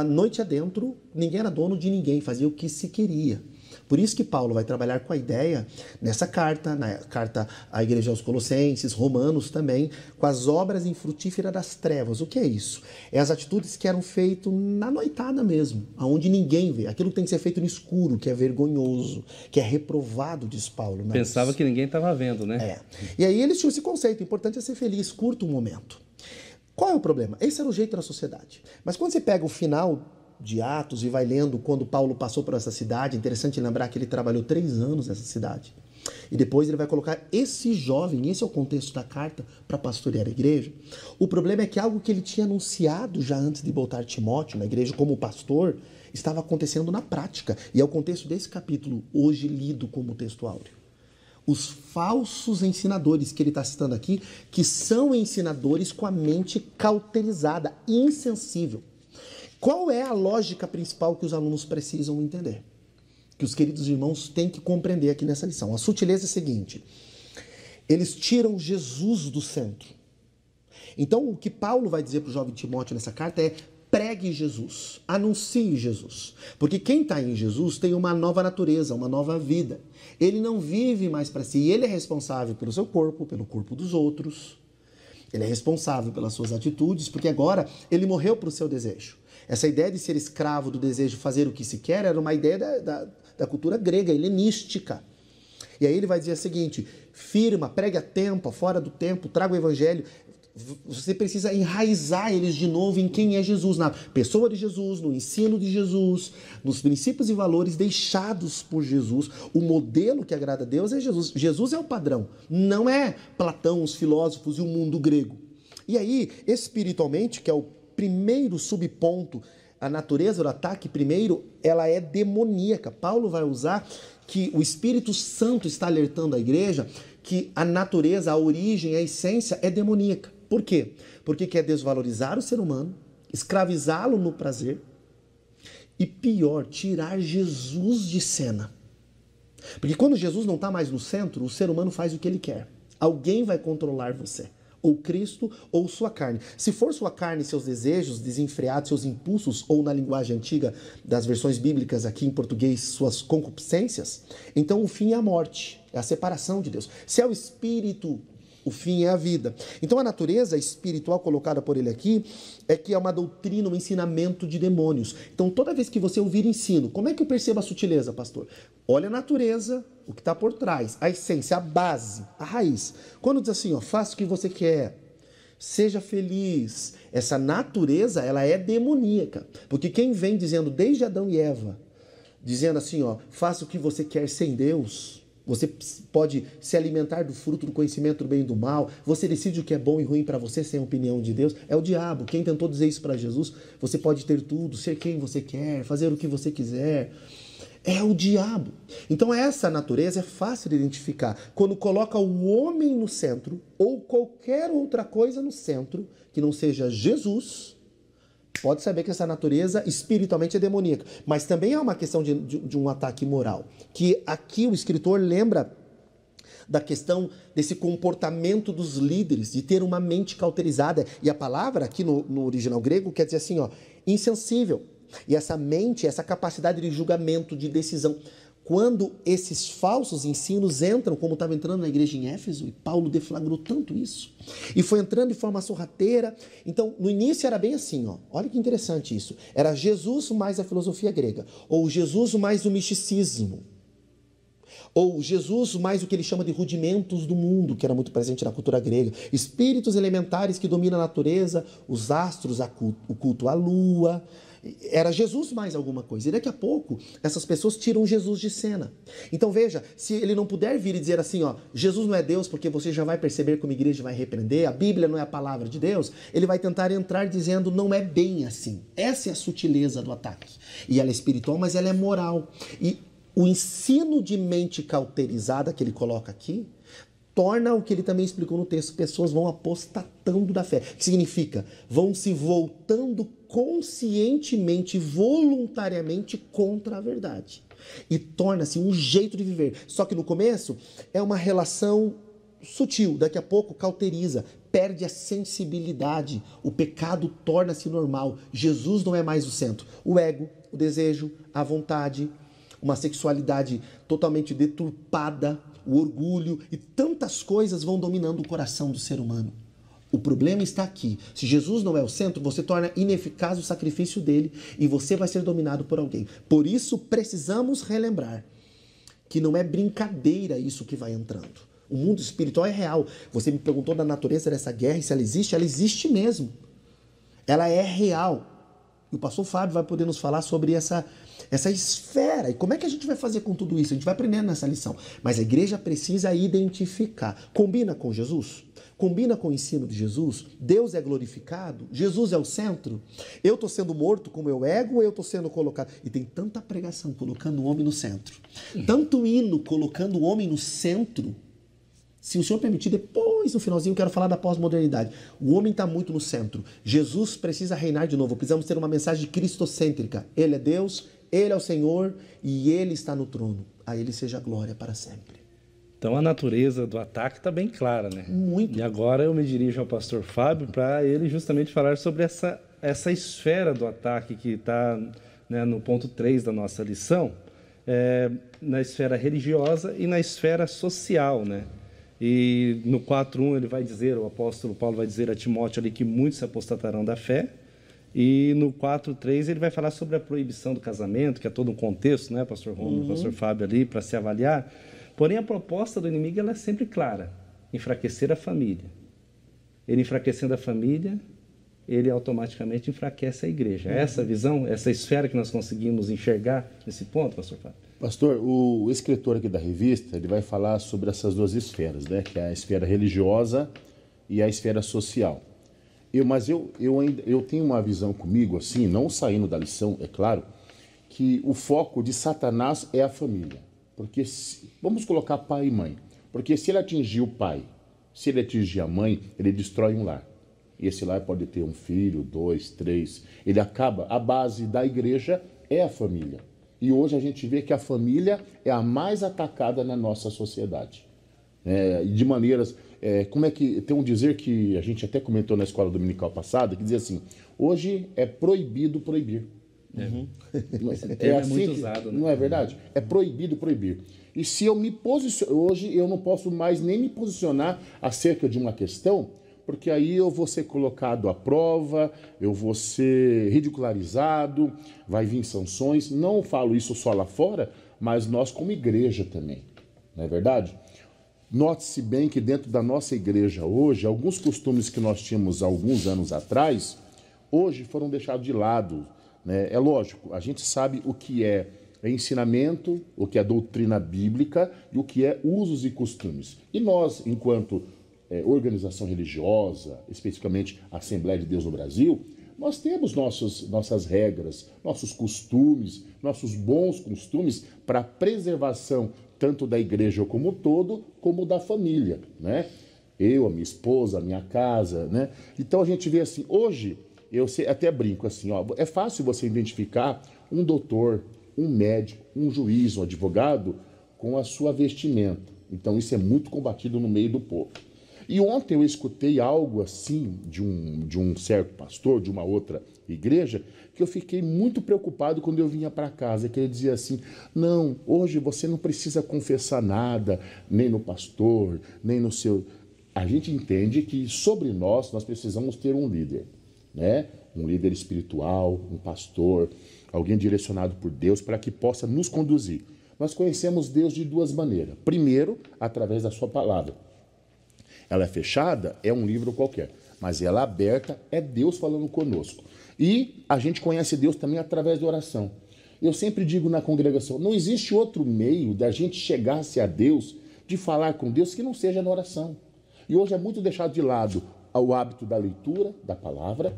noite adentro, ninguém era dono de ninguém, fazia o que se queria. Por isso que Paulo vai trabalhar com a ideia, nessa carta, na carta à igreja aos Colossenses, Romanos também, com as obras infrutíferas das trevas. O que é isso? É as atitudes que eram feitas na noitada mesmo, aonde ninguém vê. Aquilo que tem que ser feito no escuro, que é vergonhoso, que é reprovado, diz Paulo. Pensava que ninguém estava vendo, né? É. E aí eles tinham esse conceito, o importante é ser feliz, curta um momento. Qual é o problema? Esse era o jeito da sociedade. Mas quando você pega o final de Atos e vai lendo quando Paulo passou por essa cidade, interessante lembrar que ele trabalhou 3 anos nessa cidade. E depois ele vai colocar esse jovem, esse é o contexto da carta, para pastorear a igreja. O problema é que algo que ele tinha anunciado já antes de botar Timóteo na igreja como pastor, estava acontecendo na prática. E é o contexto desse capítulo, hoje lido como texto áureo. Os falsos ensinadores que ele está citando aqui, que são ensinadores com a mente cauterizada, insensível. Qual é a lógica principal que os alunos precisam entender? Que os queridos irmãos têm que compreender aqui nessa lição. A sutileza é a seguinte: eles tiram Jesus do centro. Então, o que Paulo vai dizer para o jovem Timóteo nessa carta é: pregue Jesus, anuncie Jesus. Porque quem está em Jesus tem uma nova natureza, uma nova vida. Ele não vive mais para si, ele é responsável pelo seu corpo, pelo corpo dos outros. Ele é responsável pelas suas atitudes, porque agora ele morreu para o seu desejo. Essa ideia de ser escravo do desejo de fazer o que se quer era uma ideia da cultura grega, helenística. E aí ele vai dizer o seguinte: firma, pregue a tempo, fora do tempo, traga o evangelho. Você precisa enraizar eles de novo em quem é Jesus, na pessoa de Jesus, no ensino de Jesus, nos princípios e valores deixados por Jesus. O modelo que agrada a Deus é Jesus. Jesus é o padrão, não é Platão, os filósofos e o mundo grego. E aí, espiritualmente, que é o primeiro subponto, a natureza do ataque, primeiro, ela é demoníaca. Paulo vai usar que o Espírito Santo está alertando a igreja que a natureza, a origem, a essência é demoníaca. Por quê? Porque quer desvalorizar o ser humano, escravizá-lo no prazer e, pior, tirar Jesus de cena. Porque quando Jesus não está mais no centro, o ser humano faz o que ele quer. Alguém vai controlar você. Ou Cristo, ou sua carne. Se for sua carne, seus desejos desenfreados, seus impulsos, ou na linguagem antiga das versões bíblicas aqui em português, suas concupiscências, então o fim é a morte, é a separação de Deus. Se é o Espírito, o fim é a vida. Então a natureza espiritual colocada por ele aqui é que é uma doutrina, um ensinamento de demônios. Então toda vez que você ouvir ensino, como é que eu percebo a sutileza, pastor? Olha a natureza, o que está por trás, a essência, a base, a raiz. Quando diz assim, ó, faça o que você quer, seja feliz, essa natureza, ela é demoníaca. Porque quem vem dizendo desde Adão e Eva, dizendo assim, ó, faça o que você quer sem Deus, você pode se alimentar do fruto do conhecimento do bem e do mal, você decide o que é bom e ruim para você sem a opinião de Deus, é o diabo. Quem tentou dizer isso para Jesus, você pode ter tudo, ser quem você quer, fazer o que você quiser, é o diabo. Então essa natureza é fácil de identificar. Quando coloca o homem no centro, ou qualquer outra coisa no centro, que não seja Jesus, pode saber que essa natureza espiritualmente é demoníaca. Mas também é uma questão de um ataque moral. Que aqui o escritor lembra da questão desse comportamento dos líderes, de ter uma mente cauterizada. E a palavra aqui no original grego quer dizer assim, ó, insensível. E essa mente, essa capacidade de julgamento, de decisão. quando esses falsos ensinos entram, como estava entrando na igreja em Éfeso, e Paulo deflagrou tanto isso, e foi entrando de forma sorrateira. Então, no início era bem assim, ó. Olha que interessante isso. Era Jesus mais a filosofia grega, ou Jesus mais o misticismo, ou Jesus mais o que ele chama de rudimentos do mundo, que era muito presente na cultura grega, espíritos elementares que dominam a natureza, os astros, o culto à lua. Era Jesus mais alguma coisa. E daqui a pouco, essas pessoas tiram Jesus de cena. Então veja, se ele não puder vir e dizer assim, ó, Jesus não é Deus, porque você já vai perceber como a igreja vai repreender, a Bíblia não é a palavra de Deus, ele vai tentar entrar dizendo, não é bem assim. Essa é a sutileza do ataque. E ela é espiritual, mas ela é moral. E o ensino de mente cauterizada que ele coloca aqui, torna o que ele também explicou no texto, pessoas vão apostatando da fé. Que significa, vão se voltando conscientemente, voluntariamente contra a verdade. E torna-se um jeito de viver. Só que no começo é uma relação sutil, daqui a pouco cauteriza, perde a sensibilidade, o pecado torna-se normal. Jesus não é mais o centro. O ego, o desejo, a vontade, uma sexualidade totalmente deturpada, o orgulho e tantas coisas vão dominando o coração do ser humano. O problema está aqui. Se Jesus não é o centro, você torna ineficaz o sacrifício dele e você vai ser dominado por alguém. Por isso, precisamos relembrar que não é brincadeira isso que vai entrando. O mundo espiritual é real. Você me perguntou da natureza dessa guerra e se ela existe mesmo. Ela é real. E o pastor Fábio vai poder nos falar sobre essa esfera. E como é que a gente vai fazer com tudo isso? A gente vai aprendendo nessa lição. Mas a igreja precisa identificar. Combina com Jesus? Combina com o ensino de Jesus? Deus é glorificado? Jesus é o centro? Eu estou sendo morto com o meu ego ou eu estou sendo colocado? E tem tanta pregação colocando o homem no centro. Tanto hino colocando o homem no centro. Se o Senhor permitir, depois, no finalzinho, eu quero falar da pós-modernidade. O homem está muito no centro. Jesus precisa reinar de novo. Precisamos ter uma mensagem cristocêntrica. Ele é Deus, Ele é o Senhor e Ele está no trono. A Ele seja a glória para sempre. Então a natureza do ataque está bem clara, né? Muito. E agora eu me dirijo ao pastor Fábio para ele justamente falar sobre essa esfera do ataque que está, né, no ponto 3 da nossa lição, na esfera religiosa e na esfera social, né? E no 4.1 ele vai dizer, o apóstolo Paulo vai dizer a Timóteo ali que muitos se apostatarão da fé. E no 4.3 ele vai falar sobre a proibição do casamento, que é todo um contexto, né, pastor Romulo, pastor Fábio ali, para se avaliar. Porém, a proposta do inimigo ela é sempre clara, enfraquecer a família. Ele enfraquecendo a família, ele automaticamente enfraquece a igreja. É essa visão, essa esfera que nós conseguimos enxergar nesse ponto, pastor Fábio? Pastor, o escritor aqui da revista, ele vai falar sobre essas duas esferas, né? Que é a esfera religiosa e a esfera social. Mas eu tenho uma visão comigo, assim, não saindo da lição, é claro, que o foco de Satanás é a família. Porque, vamos colocar pai e mãe, porque se ele atingir o pai, se ele atingir a mãe, ele destrói um lar. E esse lar pode ter um filho, 2, 3, ele acaba, a base da igreja é a família. E hoje a gente vê que a família é a mais atacada na nossa sociedade. De maneiras... como é que... Tem um dizer que a gente até comentou na escola dominical passada, que dizia assim, hoje é proibido proibir. É assim, muito usado, né? Não é verdade? É proibido proibir. E se eu me posiciono... Hoje eu não posso mais nem me posicionar acerca de uma questão, porque aí eu vou ser colocado à prova, eu vou ser ridicularizado, vai vir sanções. Não falo isso só lá fora, mas nós como igreja também. Não é verdade? Note-se bem que dentro da nossa igreja hoje, alguns costumes que nós tínhamos há alguns anos atrás, hoje foram deixados de lado. Né? É lógico, a gente sabe o que é ensinamento, o que é doutrina bíblica e o que é usos e costumes. E nós, enquanto organização religiosa, especificamente a Assembleia de Deus no Brasil, nós temos nossas regras, nossos costumes, nossos bons costumes para a preservação tanto da igreja como um todo, como da família, né? Eu, a minha esposa, a minha casa, né? Então a gente vê assim, hoje, eu até brinco assim, ó, é fácil você identificar um doutor, um médico, um juiz, um advogado com a sua vestimenta. Então isso é muito combatido no meio do povo. E ontem eu escutei algo assim de um certo pastor, de uma outra igreja, que eu fiquei muito preocupado quando eu vinha para casa, que ele dizia assim, não, hoje você não precisa confessar nada, nem no pastor, nem no seu... A gente entende que sobre nós precisamos ter um líder, né? Um líder espiritual, um pastor, alguém direcionado por Deus para que possa nos conduzir. Nós conhecemos Deus de duas maneiras. Primeiro, através da sua palavra. Ela é fechada, é um livro qualquer, mas ela aberta, é Deus falando conosco. E a gente conhece Deus também através da oração. Eu sempre digo na congregação, não existe outro meio da gente chegar-se a Deus, de falar com Deus, que não seja na oração. E hoje é muito deixado de lado o hábito da leitura da palavra.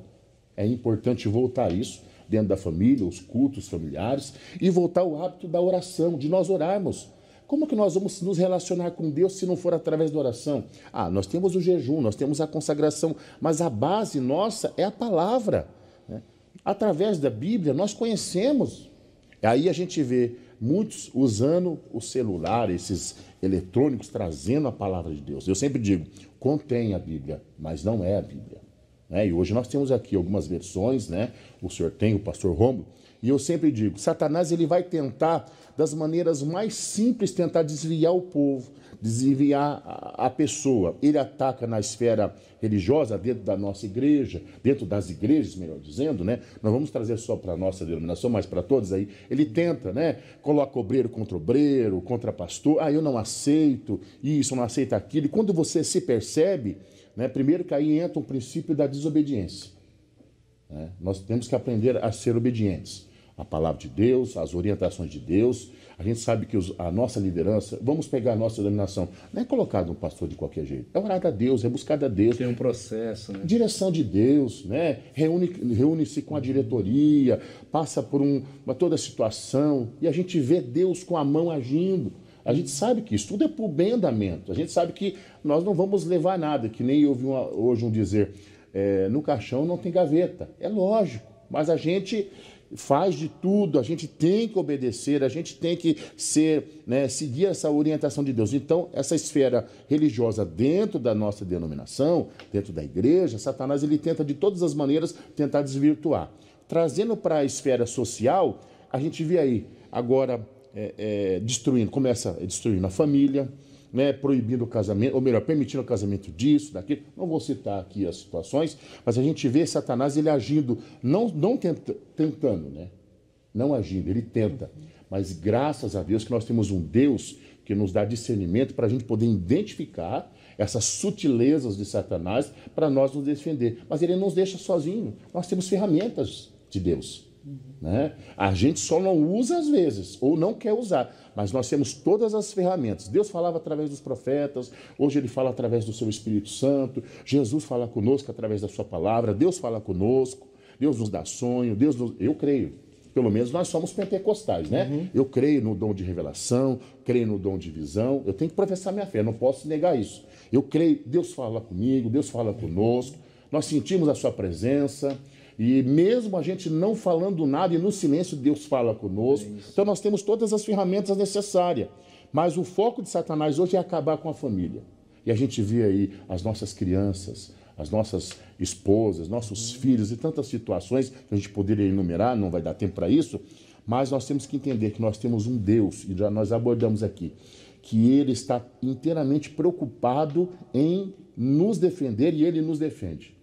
É importante voltar a isso dentro da família, os cultos familiares, e voltar ao hábito da oração, de nós orarmos. Como que nós vamos nos relacionar com Deus se não for através da oração? Nós temos o jejum, nós temos a consagração, mas a base nossa é a palavra, né? Através da Bíblia nós conhecemos. Aí a gente vê muitos usando o celular, esses eletrônicos, trazendo a palavra de Deus. Eu sempre digo, contém a Bíblia, mas não é a Bíblia. E hoje nós temos aqui algumas versões, né? O senhor tem, o pastor Rômulo, e eu sempre digo, Satanás ele vai tentar, das maneiras mais simples, tentar desviar o povo, desviar a pessoa. Ele ataca na esfera religiosa, dentro da nossa igreja, dentro das igrejas, melhor dizendo, né? Não vamos trazer só para a nossa denominação, mas para todos aí. Ele tenta, né? Coloca obreiro, contra pastor. Eu não aceito isso, não aceito aquilo. E quando você se percebe, né? Primeiro que aí entra o princípio da desobediência. Né? Nós temos que aprender a ser obedientes à palavra de Deus, às orientações de Deus. A gente sabe que a nossa liderança, vamos pegar a nossa denominação, não é colocado um pastor de qualquer jeito, é orar a Deus, é buscar a Deus. Tem um processo, né? Direção de Deus, né? Reúne-se com a diretoria, passa por toda a situação, e a gente vê Deus com a mão agindo. A gente sabe que isso tudo é por bem andamento, a gente sabe que nós não vamos levar nada, que nem eu vi hoje dizer, no caixão não tem gaveta, é lógico, mas a gente faz de tudo, a gente tem que obedecer, a gente tem que seguir essa orientação de Deus. Então, essa esfera religiosa dentro da nossa denominação, dentro da igreja, Satanás ele tenta de todas as maneiras tentar desvirtuar. Trazendo para a esfera social, a gente vê aí agora começa destruindo a família, né, proibindo o casamento, ou melhor, permitindo o casamento disso, daquilo. Não vou citar aqui as situações, mas a gente vê Satanás ele agindo, não tentando, né? Não agindo, ele tenta. Mas graças a Deus que nós temos um Deus que nos dá discernimento para a gente poder identificar essas sutilezas de Satanás para nós nos defender. Mas ele não nos deixa sozinho. Nós temos ferramentas de Deus. Né? A gente só não usa às vezes, ou não quer usar, mas nós temos todas as ferramentas. Deus falava através dos profetas, hoje ele fala através do seu Espírito Santo, Jesus fala conosco através da sua palavra, Deus fala conosco, Deus nos dá sonho, eu creio, pelo menos nós somos pentecostais, né? Eu creio no dom de revelação, creio no dom de visão, eu tenho que professar minha fé, não posso negar isso. Eu creio, Deus fala comigo, Deus fala conosco, nós sentimos a sua presença. E mesmo a gente não falando nada e no silêncio, Deus fala conosco. Então nós temos todas as ferramentas necessárias. Mas o foco de Satanás hoje é acabar com a família. E a gente vê aí as nossas crianças, as nossas esposas, nossos filhos e tantas situações que a gente poderia enumerar, não vai dar tempo para isso. Mas nós temos que entender que nós temos um Deus, e já nós abordamos aqui, que Ele está inteiramente preocupado em nos defender e Ele nos defende.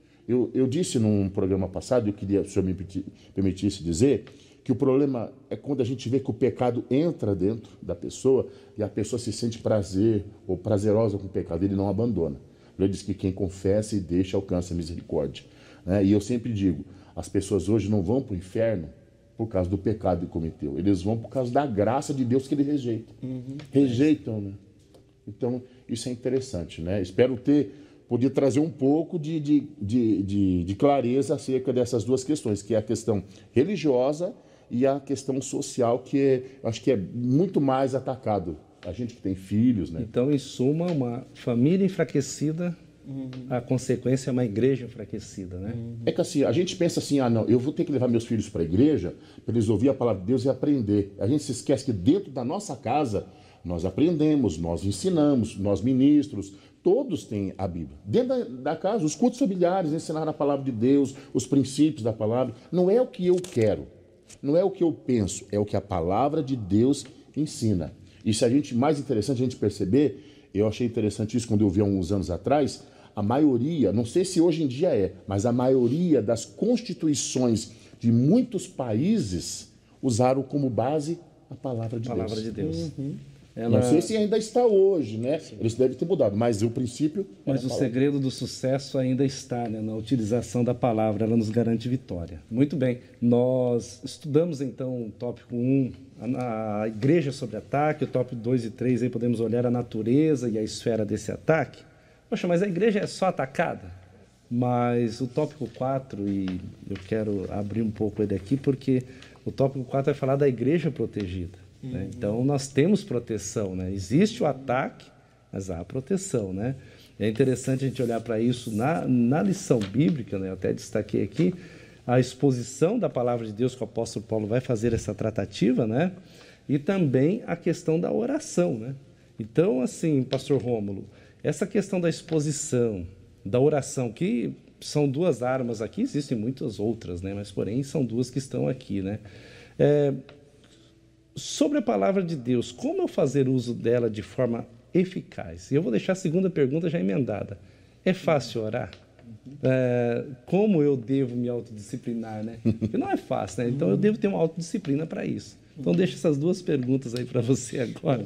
Eu disse num programa passado, eu queria, se o senhor me permitisse dizer, que o problema é quando a gente vê que o pecado entra dentro da pessoa e a pessoa se sente prazer ou prazerosa com o pecado, ele não abandona. Ele diz que quem confessa e deixa alcança a misericórdia. E eu sempre digo, as pessoas hoje não vão para o inferno por causa do pecado que cometeu, eles vão por causa da graça de Deus que eles rejeitam. Rejeitam, né? Então, isso é interessante, né? Espero poder trazer um pouco de clareza acerca dessas duas questões, que é a questão religiosa e a questão social, que acho que é muito mais atacado. A gente que tem filhos, né? Então, em suma, uma família enfraquecida, a consequência é uma igreja enfraquecida, né? É que assim, a gente pensa assim, não, eu vou ter que levar meus filhos para a igreja para eles ouvir a palavra de Deus e aprender. A gente se esquece que dentro da nossa casa nós aprendemos, nós ensinamos, nós ministros, todos têm a Bíblia. Dentro da casa, os cultos familiares, ensinar a palavra de Deus, os princípios da palavra. Não é o que eu quero, não é o que eu penso, é o que a palavra de Deus ensina. E se a gente, mais interessante a gente perceber, eu achei interessante isso quando eu vi há uns anos atrás, a maioria, não sei se hoje em dia mas a maioria das constituições de muitos países usaram como base a palavra de Deus. Palavra de Deus. Não sei se ainda está hoje, né? Sim. Eles devem ter mudado, mas o princípio... Mas o segredo do sucesso ainda está, né, na utilização da palavra, ela nos garante vitória. Muito bem, nós estudamos então o tópico 1, a igreja sob ataque, o tópico 2 e 3, aí podemos olhar a natureza e a esfera desse ataque. Poxa, mas a igreja é só atacada? Mas o tópico 4, e eu quero abrir um pouco ele aqui, porque o tópico 4 vai falar da igreja protegida. Né? Então, nós temos proteção. Né? Existe o ataque, mas há a proteção. Né? É interessante a gente olhar para isso na lição bíblica, né? Eu até destaquei aqui, a exposição da palavra de Deus que o apóstolo Paulo vai fazer essa tratativa, né? E também a questão da oração. Né? Então, assim, pastor Rômulo, essa questão da exposição, da oração, que são duas armas aqui, existem muitas outras, né? Mas, porém, são duas que estão aqui. Né? Sobre a palavra de Deus, como eu fazer uso dela de forma eficaz? E eu vou deixar a segunda pergunta já emendada. É fácil orar? Como eu devo me autodisciplinar? Né? Porque não é fácil, né? Então eu devo ter uma autodisciplina para isso. Então deixo essas duas perguntas aí para você agora.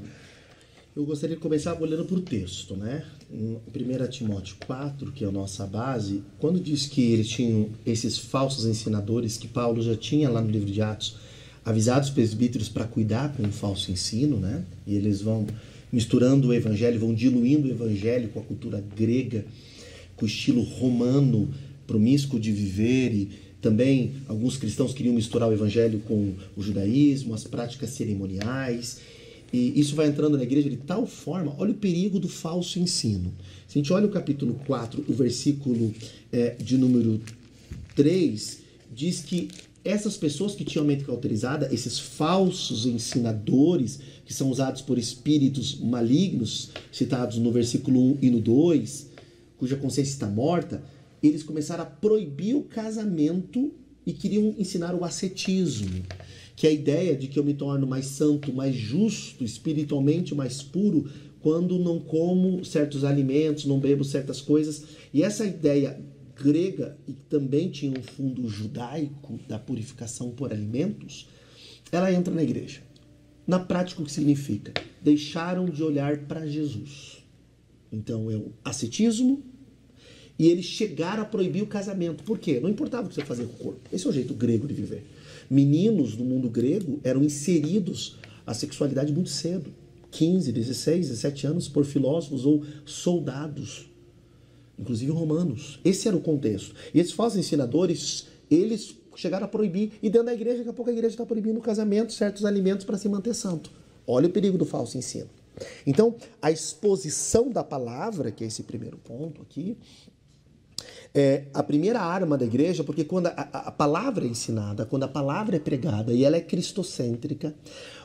Eu gostaria de começar olhando para o texto, né? Em 1 Timóteo 4, que é a nossa base, quando diz que eles tinham esses falsos ensinadores, que Paulo já tinha lá no livro de Atos, avisado os presbíteros para cuidar com o falso ensino, né? E eles vão misturando o evangelho, vão diluindo o evangelho com a cultura grega, com o estilo romano, promíscuo de viver, e também alguns cristãos queriam misturar o evangelho com o judaísmo, as práticas cerimoniais, e isso vai entrando na igreja de tal forma, olha o perigo do falso ensino. Se a gente olha o capítulo 4, o versículo de número 3, diz que essas pessoas que tinham a mente cauterizada, esses falsos ensinadores, que são usados por espíritos malignos, citados no versículo 1 e no 2, cuja consciência está morta, eles começaram a proibir o casamento e queriam ensinar o ascetismo, que é a ideia de que eu me torno mais santo, mais justo, espiritualmente mais puro, quando não como certos alimentos, não bebo certas coisas. E essa ideia grega, e também tinha um fundo judaico da purificação por alimentos, ela entra na igreja. Na prática, o que significa? Deixaram de olhar para Jesus. Então, é o ascetismo, e eles chegaram a proibir o casamento. Por quê? Não importava o que você fazia com o corpo. Esse é o jeito grego de viver. Meninos do mundo grego eram inseridos à sexualidade muito cedo. 15, 16, 17 anos por filósofos ou soldados, inclusive romanos. Esse era o contexto. E esses falsos ensinadores, eles chegaram a proibir. E dentro da igreja, daqui a pouco a igreja está proibindo o casamento, certos alimentos para se manter santo. Olha o perigo do falso ensino. Então, a exposição da palavra, que é esse primeiro ponto aqui, é a primeira arma da igreja, porque quando a palavra é ensinada, quando a palavra é pregada e ela é cristocêntrica,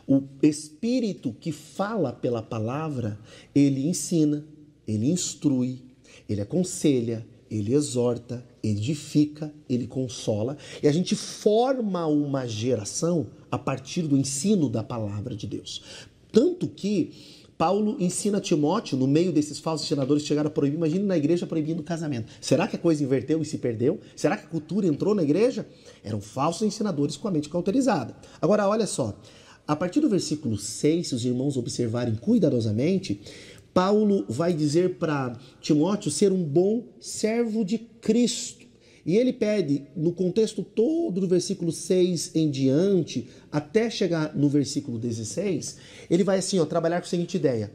o Espírito que fala pela palavra, ele ensina, ele instrui, ele aconselha, ele exorta, edifica, ele consola, e a gente forma uma geração a partir do ensino da palavra de Deus. Tanto que Paulo ensina Timóteo, no meio desses falsos ensinadores que chegaram a proibir, imagine na igreja proibindo o casamento. Será que a coisa inverteu e se perdeu? Será que a cultura entrou na igreja? Eram falsos ensinadores com a mente cauterizada. Agora, olha só, a partir do versículo 6, se os irmãos observarem cuidadosamente, Paulo vai dizer para Timóteo ser um bom servo de Cristo. E ele pede, no contexto todo do versículo 6 em diante, até chegar no versículo 16, ele vai assim, trabalhar com a seguinte ideia.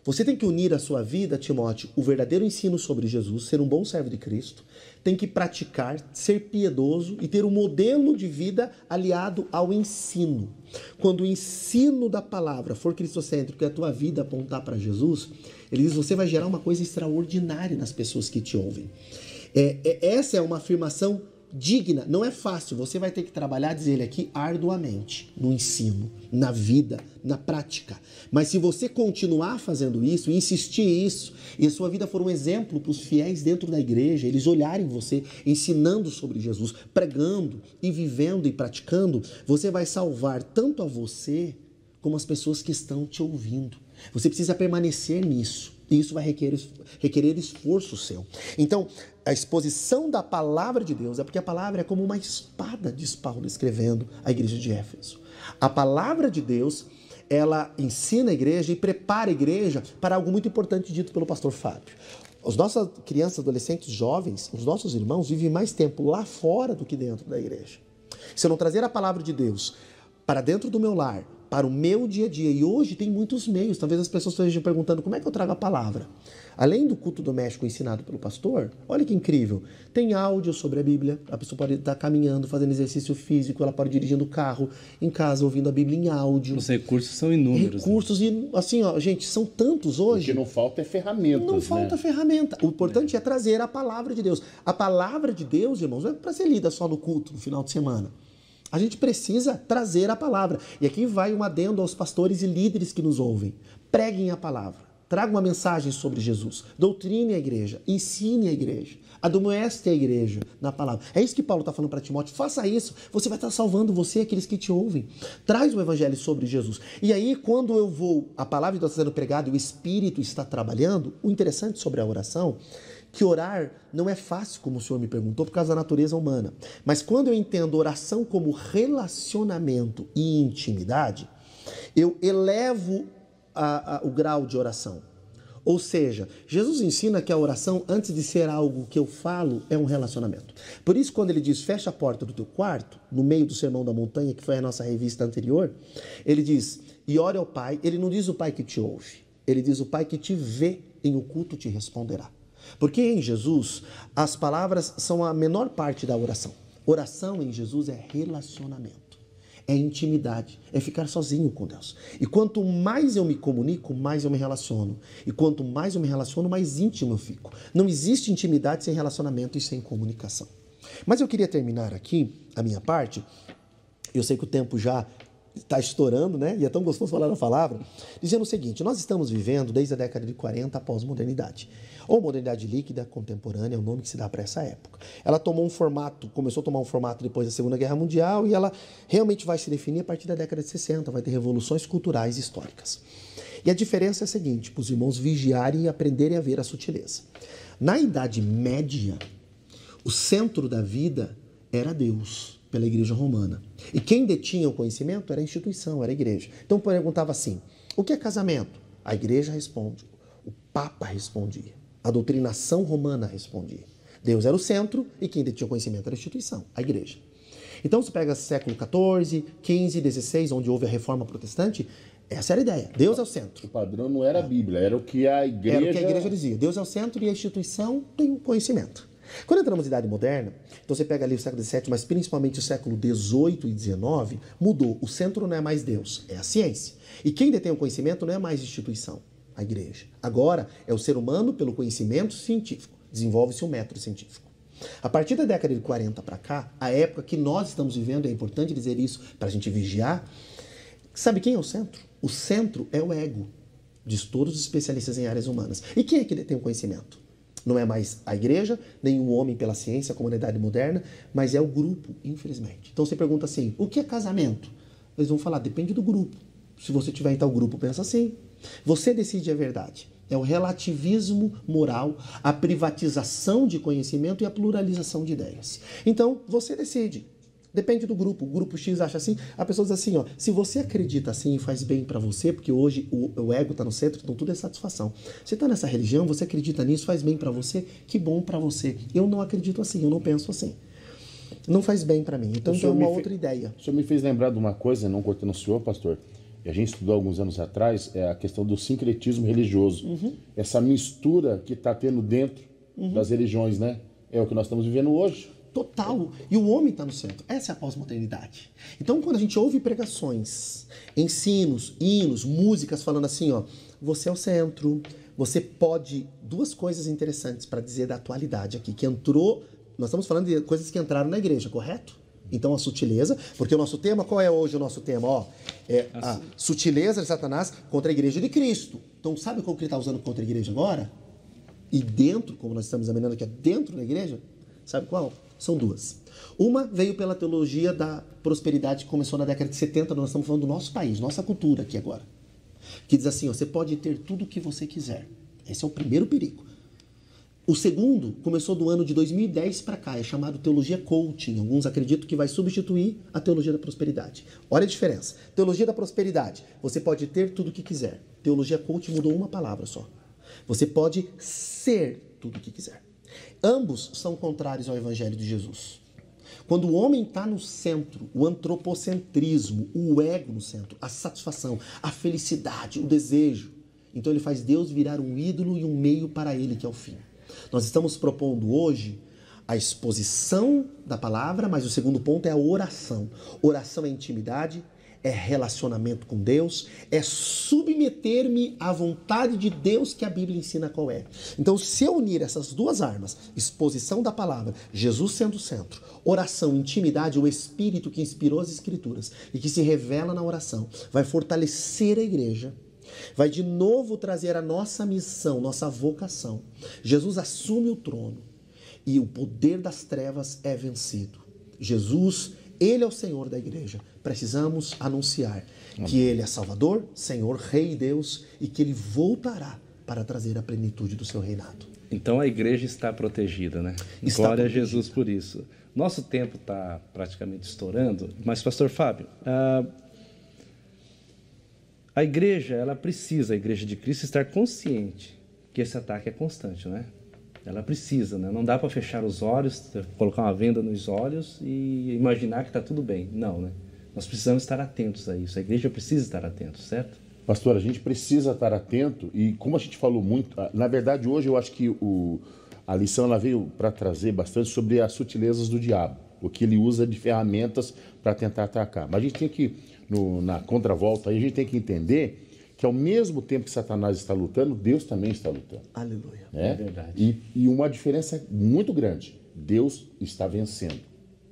Você tem que unir a sua vida, Timóteo, o verdadeiro ensino sobre Jesus, ser um bom servo de Cristo, tem que praticar, ser piedoso e ter um modelo de vida aliado ao ensino. Quando o ensino da palavra for cristocêntrico e a tua vida apontar para Jesus, ele diz, você vai gerar uma coisa extraordinária nas pessoas que te ouvem. Essa é uma afirmação digna. Não é fácil, você vai ter que trabalhar, diz ele aqui, arduamente, no ensino, na vida, na prática. Mas se você continuar fazendo isso, insistir nisso, e a sua vida for um exemplo para os fiéis dentro da igreja, eles olharem você, ensinando sobre Jesus, pregando e vivendo e praticando, você vai salvar tanto a você como as pessoas que estão te ouvindo. Você precisa permanecer nisso. E isso vai requerer esforço seu. Então, a exposição da palavra de Deus é porque a palavra é como uma espada, diz Paulo escrevendo à igreja de Éfeso. A palavra de Deus, ela ensina a igreja e prepara a igreja para algo muito importante dito pelo pastor Fábio. As nossas crianças, adolescentes, jovens, os nossos irmãos vivem mais tempo lá fora do que dentro da igreja. Se eu não trazer a palavra de Deus para dentro do meu lar, para o meu dia a dia, e hoje tem muitos meios, talvez as pessoas estejam perguntando como é que eu trago a palavra. Além do culto doméstico ensinado pelo pastor, olha que incrível, tem áudio sobre a Bíblia, a pessoa pode estar caminhando, fazendo exercício físico, ela pode ir dirigindo o carro, em casa, ouvindo a Bíblia em áudio. Os recursos são inúmeros. Recursos, né? E assim, ó, gente, são tantos hoje. O que não falta é ferramentas, Não falta ferramenta. O importante é trazer a palavra de Deus. A palavra de Deus, irmãos, não é para ser lida só no culto, no final de semana. A gente precisa trazer a palavra. E aqui vai um adendo aos pastores e líderes que nos ouvem. Preguem a palavra. Tragam uma mensagem sobre Jesus. Doutrine a igreja. Ensine a igreja. Admoeste a igreja na palavra. É isso que Paulo está falando para Timóteo. Faça isso. Você vai estar salvando você e aqueles que te ouvem. Traz o evangelho sobre Jesus. E aí, quando eu vou, a palavra de Deus está sendo pregada e o Espírito está trabalhando, o interessante sobre a oração, que orar não é fácil, como o senhor me perguntou, por causa da natureza humana. Mas quando eu entendo oração como relacionamento e intimidade, eu elevo o grau de oração. Ou seja, Jesus ensina que a oração, antes de ser algo que eu falo, é um relacionamento. Por isso, quando ele diz, fecha a porta do teu quarto, no meio do Sermão da Montanha, que foi a nossa revista anterior, ele diz, e ore ao Pai, ele não diz o Pai que te ouve, ele diz o Pai que te vê em oculto te responderá. Porque em Jesus, as palavras são a menor parte da oração. Oração em Jesus é relacionamento, é intimidade, é ficar sozinho com Deus. E quanto mais eu me comunico, mais eu me relaciono. E quanto mais eu me relaciono, mais íntimo eu fico. Não existe intimidade sem relacionamento e sem comunicação. Mas eu queria terminar aqui a minha parte. Eu sei que o tempo já está estourando, né? E é tão gostoso falar a palavra, dizendo o seguinte, nós estamos vivendo desde a década de 40 a pós-modernidade, ou modernidade líquida, contemporânea, é o nome que se dá para essa época. Ela começou a tomar um formato depois da Segunda Guerra Mundial e ela realmente vai se definir a partir da década de 60, vai ter revoluções culturais e históricas. E a diferença é a seguinte, para os irmãos vigiarem e aprenderem a ver a sutileza. Na Idade Média, o centro da vida era Deus, pela igreja romana. E quem detinha o conhecimento era a instituição, era a igreja. Então perguntava assim, o que é casamento? A igreja responde, o Papa respondia, a doutrinação romana respondia. Deus era o centro e quem detinha o conhecimento era a instituição, a igreja. Então você pega século XIV, XV, XVI, onde houve a reforma protestante, essa era a ideia, Deus é o centro. O padrão não era a Bíblia, era o que a igreja... Era o que a igreja dizia, Deus é o centro e a instituição tem o conhecimento. Quando entramos na Idade Moderna, então você pega ali o século XVII, mas principalmente o século XVIII e XIX, mudou. O centro não é mais Deus, é a ciência. E quem detém o conhecimento não é mais instituição, a igreja. Agora é o ser humano pelo conhecimento científico. Desenvolve-se um método científico. A partir da década de 40 para cá, a época que nós estamos vivendo, é importante dizer isso para a gente vigiar, sabe quem é o centro? O centro é o ego, diz todos os especialistas em áreas humanas. E quem é que detém o conhecimento? Não é mais a igreja, nem o homem pela ciência, a comunidade moderna, mas é o grupo, infelizmente. Então você pergunta assim, o que é casamento? Eles vão falar, depende do grupo. Se você tiver em tal grupo, pensa assim. Você decide a verdade. É o relativismo moral, a privatização de conhecimento e a pluralização de ideias. Então, você decide. Depende do grupo. O grupo X acha assim. A pessoa diz assim, ó, se você acredita assim e faz bem para você, porque hoje o ego está no centro, então tudo é satisfação. Você está nessa religião, você acredita nisso, faz bem para você, que bom para você. Eu não acredito assim, eu não penso assim. Não faz bem para mim. Então é uma outra ideia. O senhor me fez lembrar de uma coisa, não cortando o senhor, pastor, que a gente estudou alguns anos atrás, é a questão do sincretismo religioso. Essa mistura que está tendo dentro das religiões, né? É o que nós estamos vivendo hoje. Total. E o homem está no centro. Essa é a pós-modernidade. Então, quando a gente ouve pregações, ensinos, hinos, músicas falando assim, ó, você é o centro, você pode... Duas coisas interessantes para dizer da atualidade aqui, que entrou Nós estamos falando de coisas que entraram na igreja, correto? Então a sutileza, porque o nosso tema, qual é hoje o nosso tema? Ó, é a sutileza de Satanás contra a igreja de Cristo. Então sabe qual que ele está usando contra a igreja agora? E dentro, como nós estamos examinando aqui, dentro da igreja, sabe qual? São duas. Uma veio pela teologia da prosperidade que começou na década de 70, nós estamos falando do nosso país, nossa cultura aqui agora. Que diz assim, ó, você pode ter tudo o que você quiser. Esse é o primeiro perigo. O segundo começou do ano de 2010 para cá, é chamado teologia coaching. Alguns acreditam que vai substituir a teologia da prosperidade. Olha a diferença. Teologia da prosperidade, você pode ter tudo o que quiser. Teologia coaching mudou uma palavra só. Você pode ser tudo o que quiser. Ambos são contrários ao evangelho de Jesus. Quando o homem está no centro, o antropocentrismo, o ego no centro, a satisfação, a felicidade, o desejo, então ele faz Deus virar um ídolo e um meio para ele, que é o fim. Nós estamos propondo hoje a exposição da palavra, mas o segundo ponto é a oração. Oração é intimidade, é relacionamento com Deus, é submeter-me à vontade de Deus que a Bíblia ensina qual é. Então, se eu unir essas duas armas, exposição da palavra, Jesus sendo o centro, oração, intimidade, o Espírito que inspirou as Escrituras e que se revela na oração, vai fortalecer a igreja, vai de novo trazer a nossa missão, nossa vocação. Jesus assume o trono e o poder das trevas é vencido. Jesus, Ele é o Senhor da igreja. Precisamos anunciar que Ele é Salvador, Senhor, Rei e Deus e que Ele voltará para trazer a plenitude do seu reinado. Então a igreja está protegida, né? Glória a Jesus por isso. Nosso tempo está praticamente estourando, mas pastor Fábio, a igreja de Cristo, estar consciente que esse ataque é constante, né? Ela precisa, né? Não dá para fechar os olhos, colocar uma venda nos olhos e imaginar que está tudo bem. Não, né? Nós precisamos estar atentos a isso. A igreja precisa estar atenta, certo? Pastor, a gente precisa estar atento e como a gente falou muito, na verdade hoje eu acho que a lição ela veio para trazer bastante sobre as sutilezas do diabo, o que ele usa de ferramentas para tentar atacar. Mas a gente tem que, na contravolta, a gente tem que entender que ao mesmo tempo que Satanás está lutando, Deus também está lutando. Aleluia. Né? É verdade. E uma diferença muito grande, Deus está vencendo.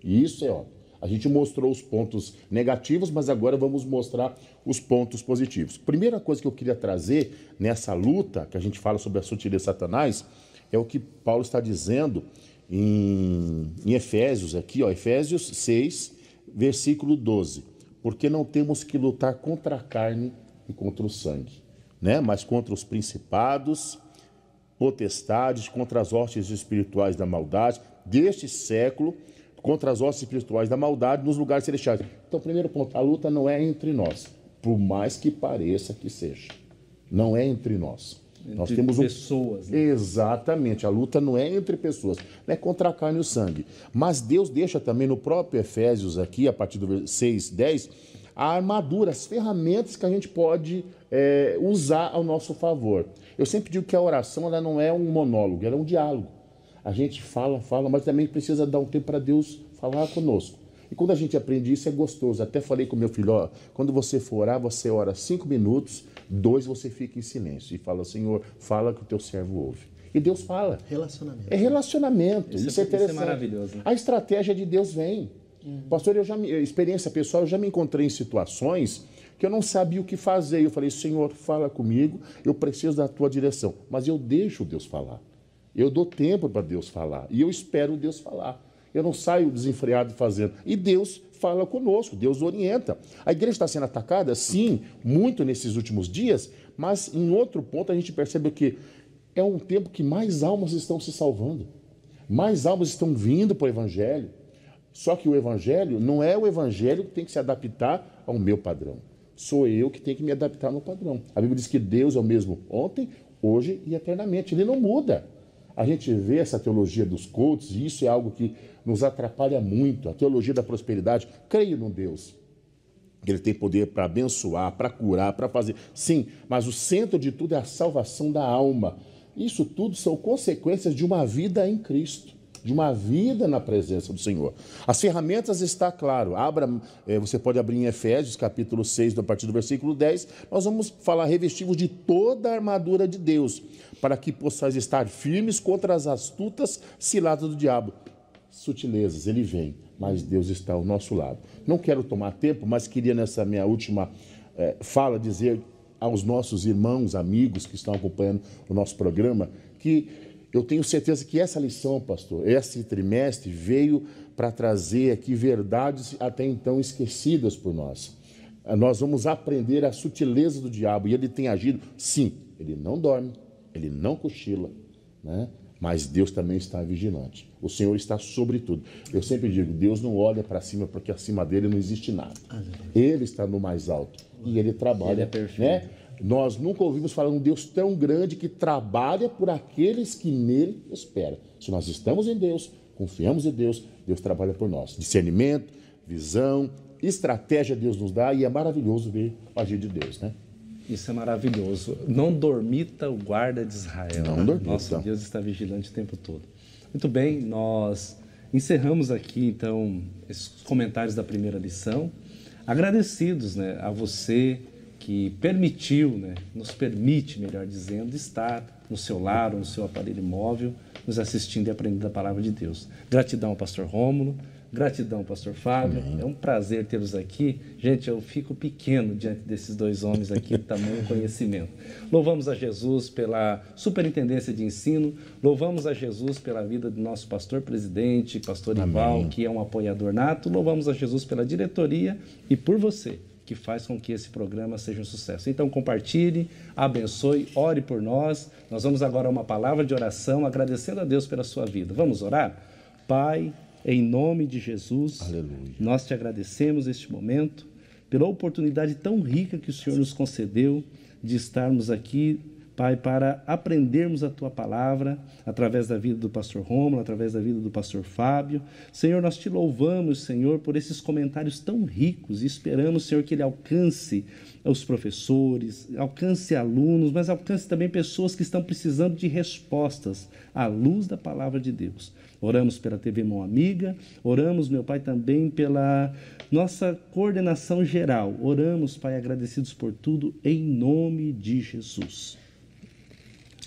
E isso é óbvio. A gente mostrou os pontos negativos, mas agora vamos mostrar os pontos positivos. Primeira coisa que eu queria trazer nessa luta, que a gente fala sobre a sutileza de Satanás, é o que Paulo está dizendo em Efésios, aqui, ó, Efésios 6, versículo 12. Porque não temos que lutar contra a carne e contra o sangue, né? Mas contra os principados, potestades, contra as hostes espirituais da maldade deste século, contra as hostes espirituais da maldade nos lugares celestiais. Então, primeiro ponto, a luta não é entre nós, por mais que pareça que seja. Não é entre nós. Nós temos pessoas. Né? Exatamente, a luta não é entre pessoas, não é contra a carne e o sangue. Mas Deus deixa também no próprio Efésios aqui, a partir do 6, 10, a armadura, as ferramentas que a gente pode usar ao nosso favor. Eu sempre digo que a oração ela não é um monólogo, ela é um diálogo. A gente fala, mas também precisa dar um tempo para Deus falar conosco. E quando a gente aprende isso, é gostoso. Até falei com meu filho, ó, quando você for orar, você ora 5 minutos, 2 você fica em silêncio e fala, Senhor, fala que o teu servo ouve. E Deus fala. Relacionamento. É relacionamento. Isso é interessante. Isso é maravilhoso. Né? A estratégia de Deus vem. Pastor, experiência pessoal, eu já me encontrei em situações que eu não sabia o que fazer. Eu falei, Senhor, fala comigo, eu preciso da tua direção. Mas eu deixo Deus falar. Eu dou tempo para Deus falar. E eu espero Deus falar. Eu não saio desenfreado fazendo. E Deus fala conosco, Deus orienta. A igreja está sendo atacada, sim, muito nesses últimos dias, mas em outro ponto a gente percebe que é um tempo que mais almas estão se salvando. Mais almas estão vindo para o Evangelho. Só que o Evangelho não é o Evangelho que tem que se adaptar ao meu padrão. Sou eu que tenho que me adaptar ao meu padrão. A Bíblia diz que Deus é o mesmo ontem, hoje e eternamente. Ele não muda. A gente vê essa teologia dos coaches e isso é algo que nos atrapalha muito. A teologia da prosperidade. Creio num Deus. Ele tem poder para abençoar, para curar, para fazer. Sim, mas o centro de tudo é a salvação da alma. Isso tudo são consequências de uma vida em Cristo. De uma vida na presença do Senhor. As ferramentas está claro. Você pode abrir em Efésios, capítulo 6, a partir do versículo 10. Nós vamos falar revestivos de toda a armadura de Deus, para que possais estar firmes contra as astutas ciladas do diabo. sutilezas, ele vem, mas Deus está ao nosso lado. Não quero tomar tempo, mas queria nessa minha última fala dizer aos nossos irmãos, amigos que estão acompanhando o nosso programa, que eu tenho certeza que essa lição, pastor, esse trimestre veio para trazer aqui verdades até então esquecidas por nós. Nós vamos aprender a sutileza do diabo, e ele tem agido, sim, ele não dorme, ele não cochila, né? Mas Deus também está vigilante. O Senhor está sobre tudo. Eu sempre digo, Deus não olha para cima porque acima dele não existe nada. Ele está no mais alto e ele trabalha. Ele é perfeito. Né? Nós nunca ouvimos falar de um Deus tão grande que trabalha por aqueles que nele esperam. Se nós estamos em Deus, confiamos em Deus, Deus trabalha por nós. Discernimento, visão, estratégia Deus nos dá, e é maravilhoso ver o agir de Deus, né? Isso é maravilhoso. Não dormita o guarda de Israel. Não dormita. Nosso Deus está vigilante o tempo todo. Muito bem, nós encerramos aqui, então, esses comentários da primeira lição. Agradecidos, né, a você que permitiu, né, nos permite, melhor dizendo, estar no seu lar ou no seu aparelho móvel, nos assistindo e aprendendo a palavra de Deus. Gratidão ao pastor Rômulo. Gratidão, pastor Fábio. É um prazer tê-los aqui. Gente, eu fico pequeno diante desses dois homens aqui de tamanho conhecimento. Louvamos a Jesus pela superintendência de ensino, louvamos a Jesus pela vida do nosso pastor presidente, pastor Ival, que é um apoiador nato, louvamos a Jesus pela diretoria e por você, que faz com que esse programa seja um sucesso. Então, compartilhe, abençoe, ore por nós. Nós vamos agora a uma palavra de oração, agradecendo a Deus pela sua vida. Vamos orar? Pai, em nome de Jesus, aleluia, nós te agradecemos este momento, pela oportunidade tão rica que o Senhor nos concedeu de estarmos aqui, Pai, para aprendermos a Tua palavra através da vida do pastor Rômulo, através da vida do pastor Fábio. Senhor, nós te louvamos, Senhor, por esses comentários tão ricos e esperamos, Senhor, que ele alcance os professores, alcance alunos, mas alcance também pessoas que estão precisando de respostas à luz da palavra de Deus. Oramos pela TV Mão Amiga, oramos, meu Pai, também pela nossa coordenação geral. Oramos, Pai, agradecidos por tudo, em nome de Jesus.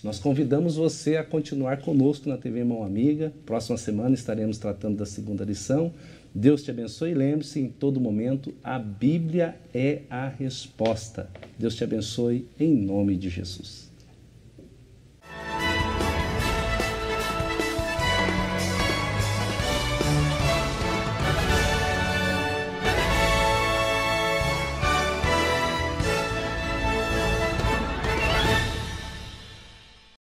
Nós convidamos você a continuar conosco na TV Mão Amiga. Próxima semana estaremos tratando da segunda lição. Deus te abençoe e lembre-se, em todo momento, a Bíblia é a resposta. Deus te abençoe em nome de Jesus.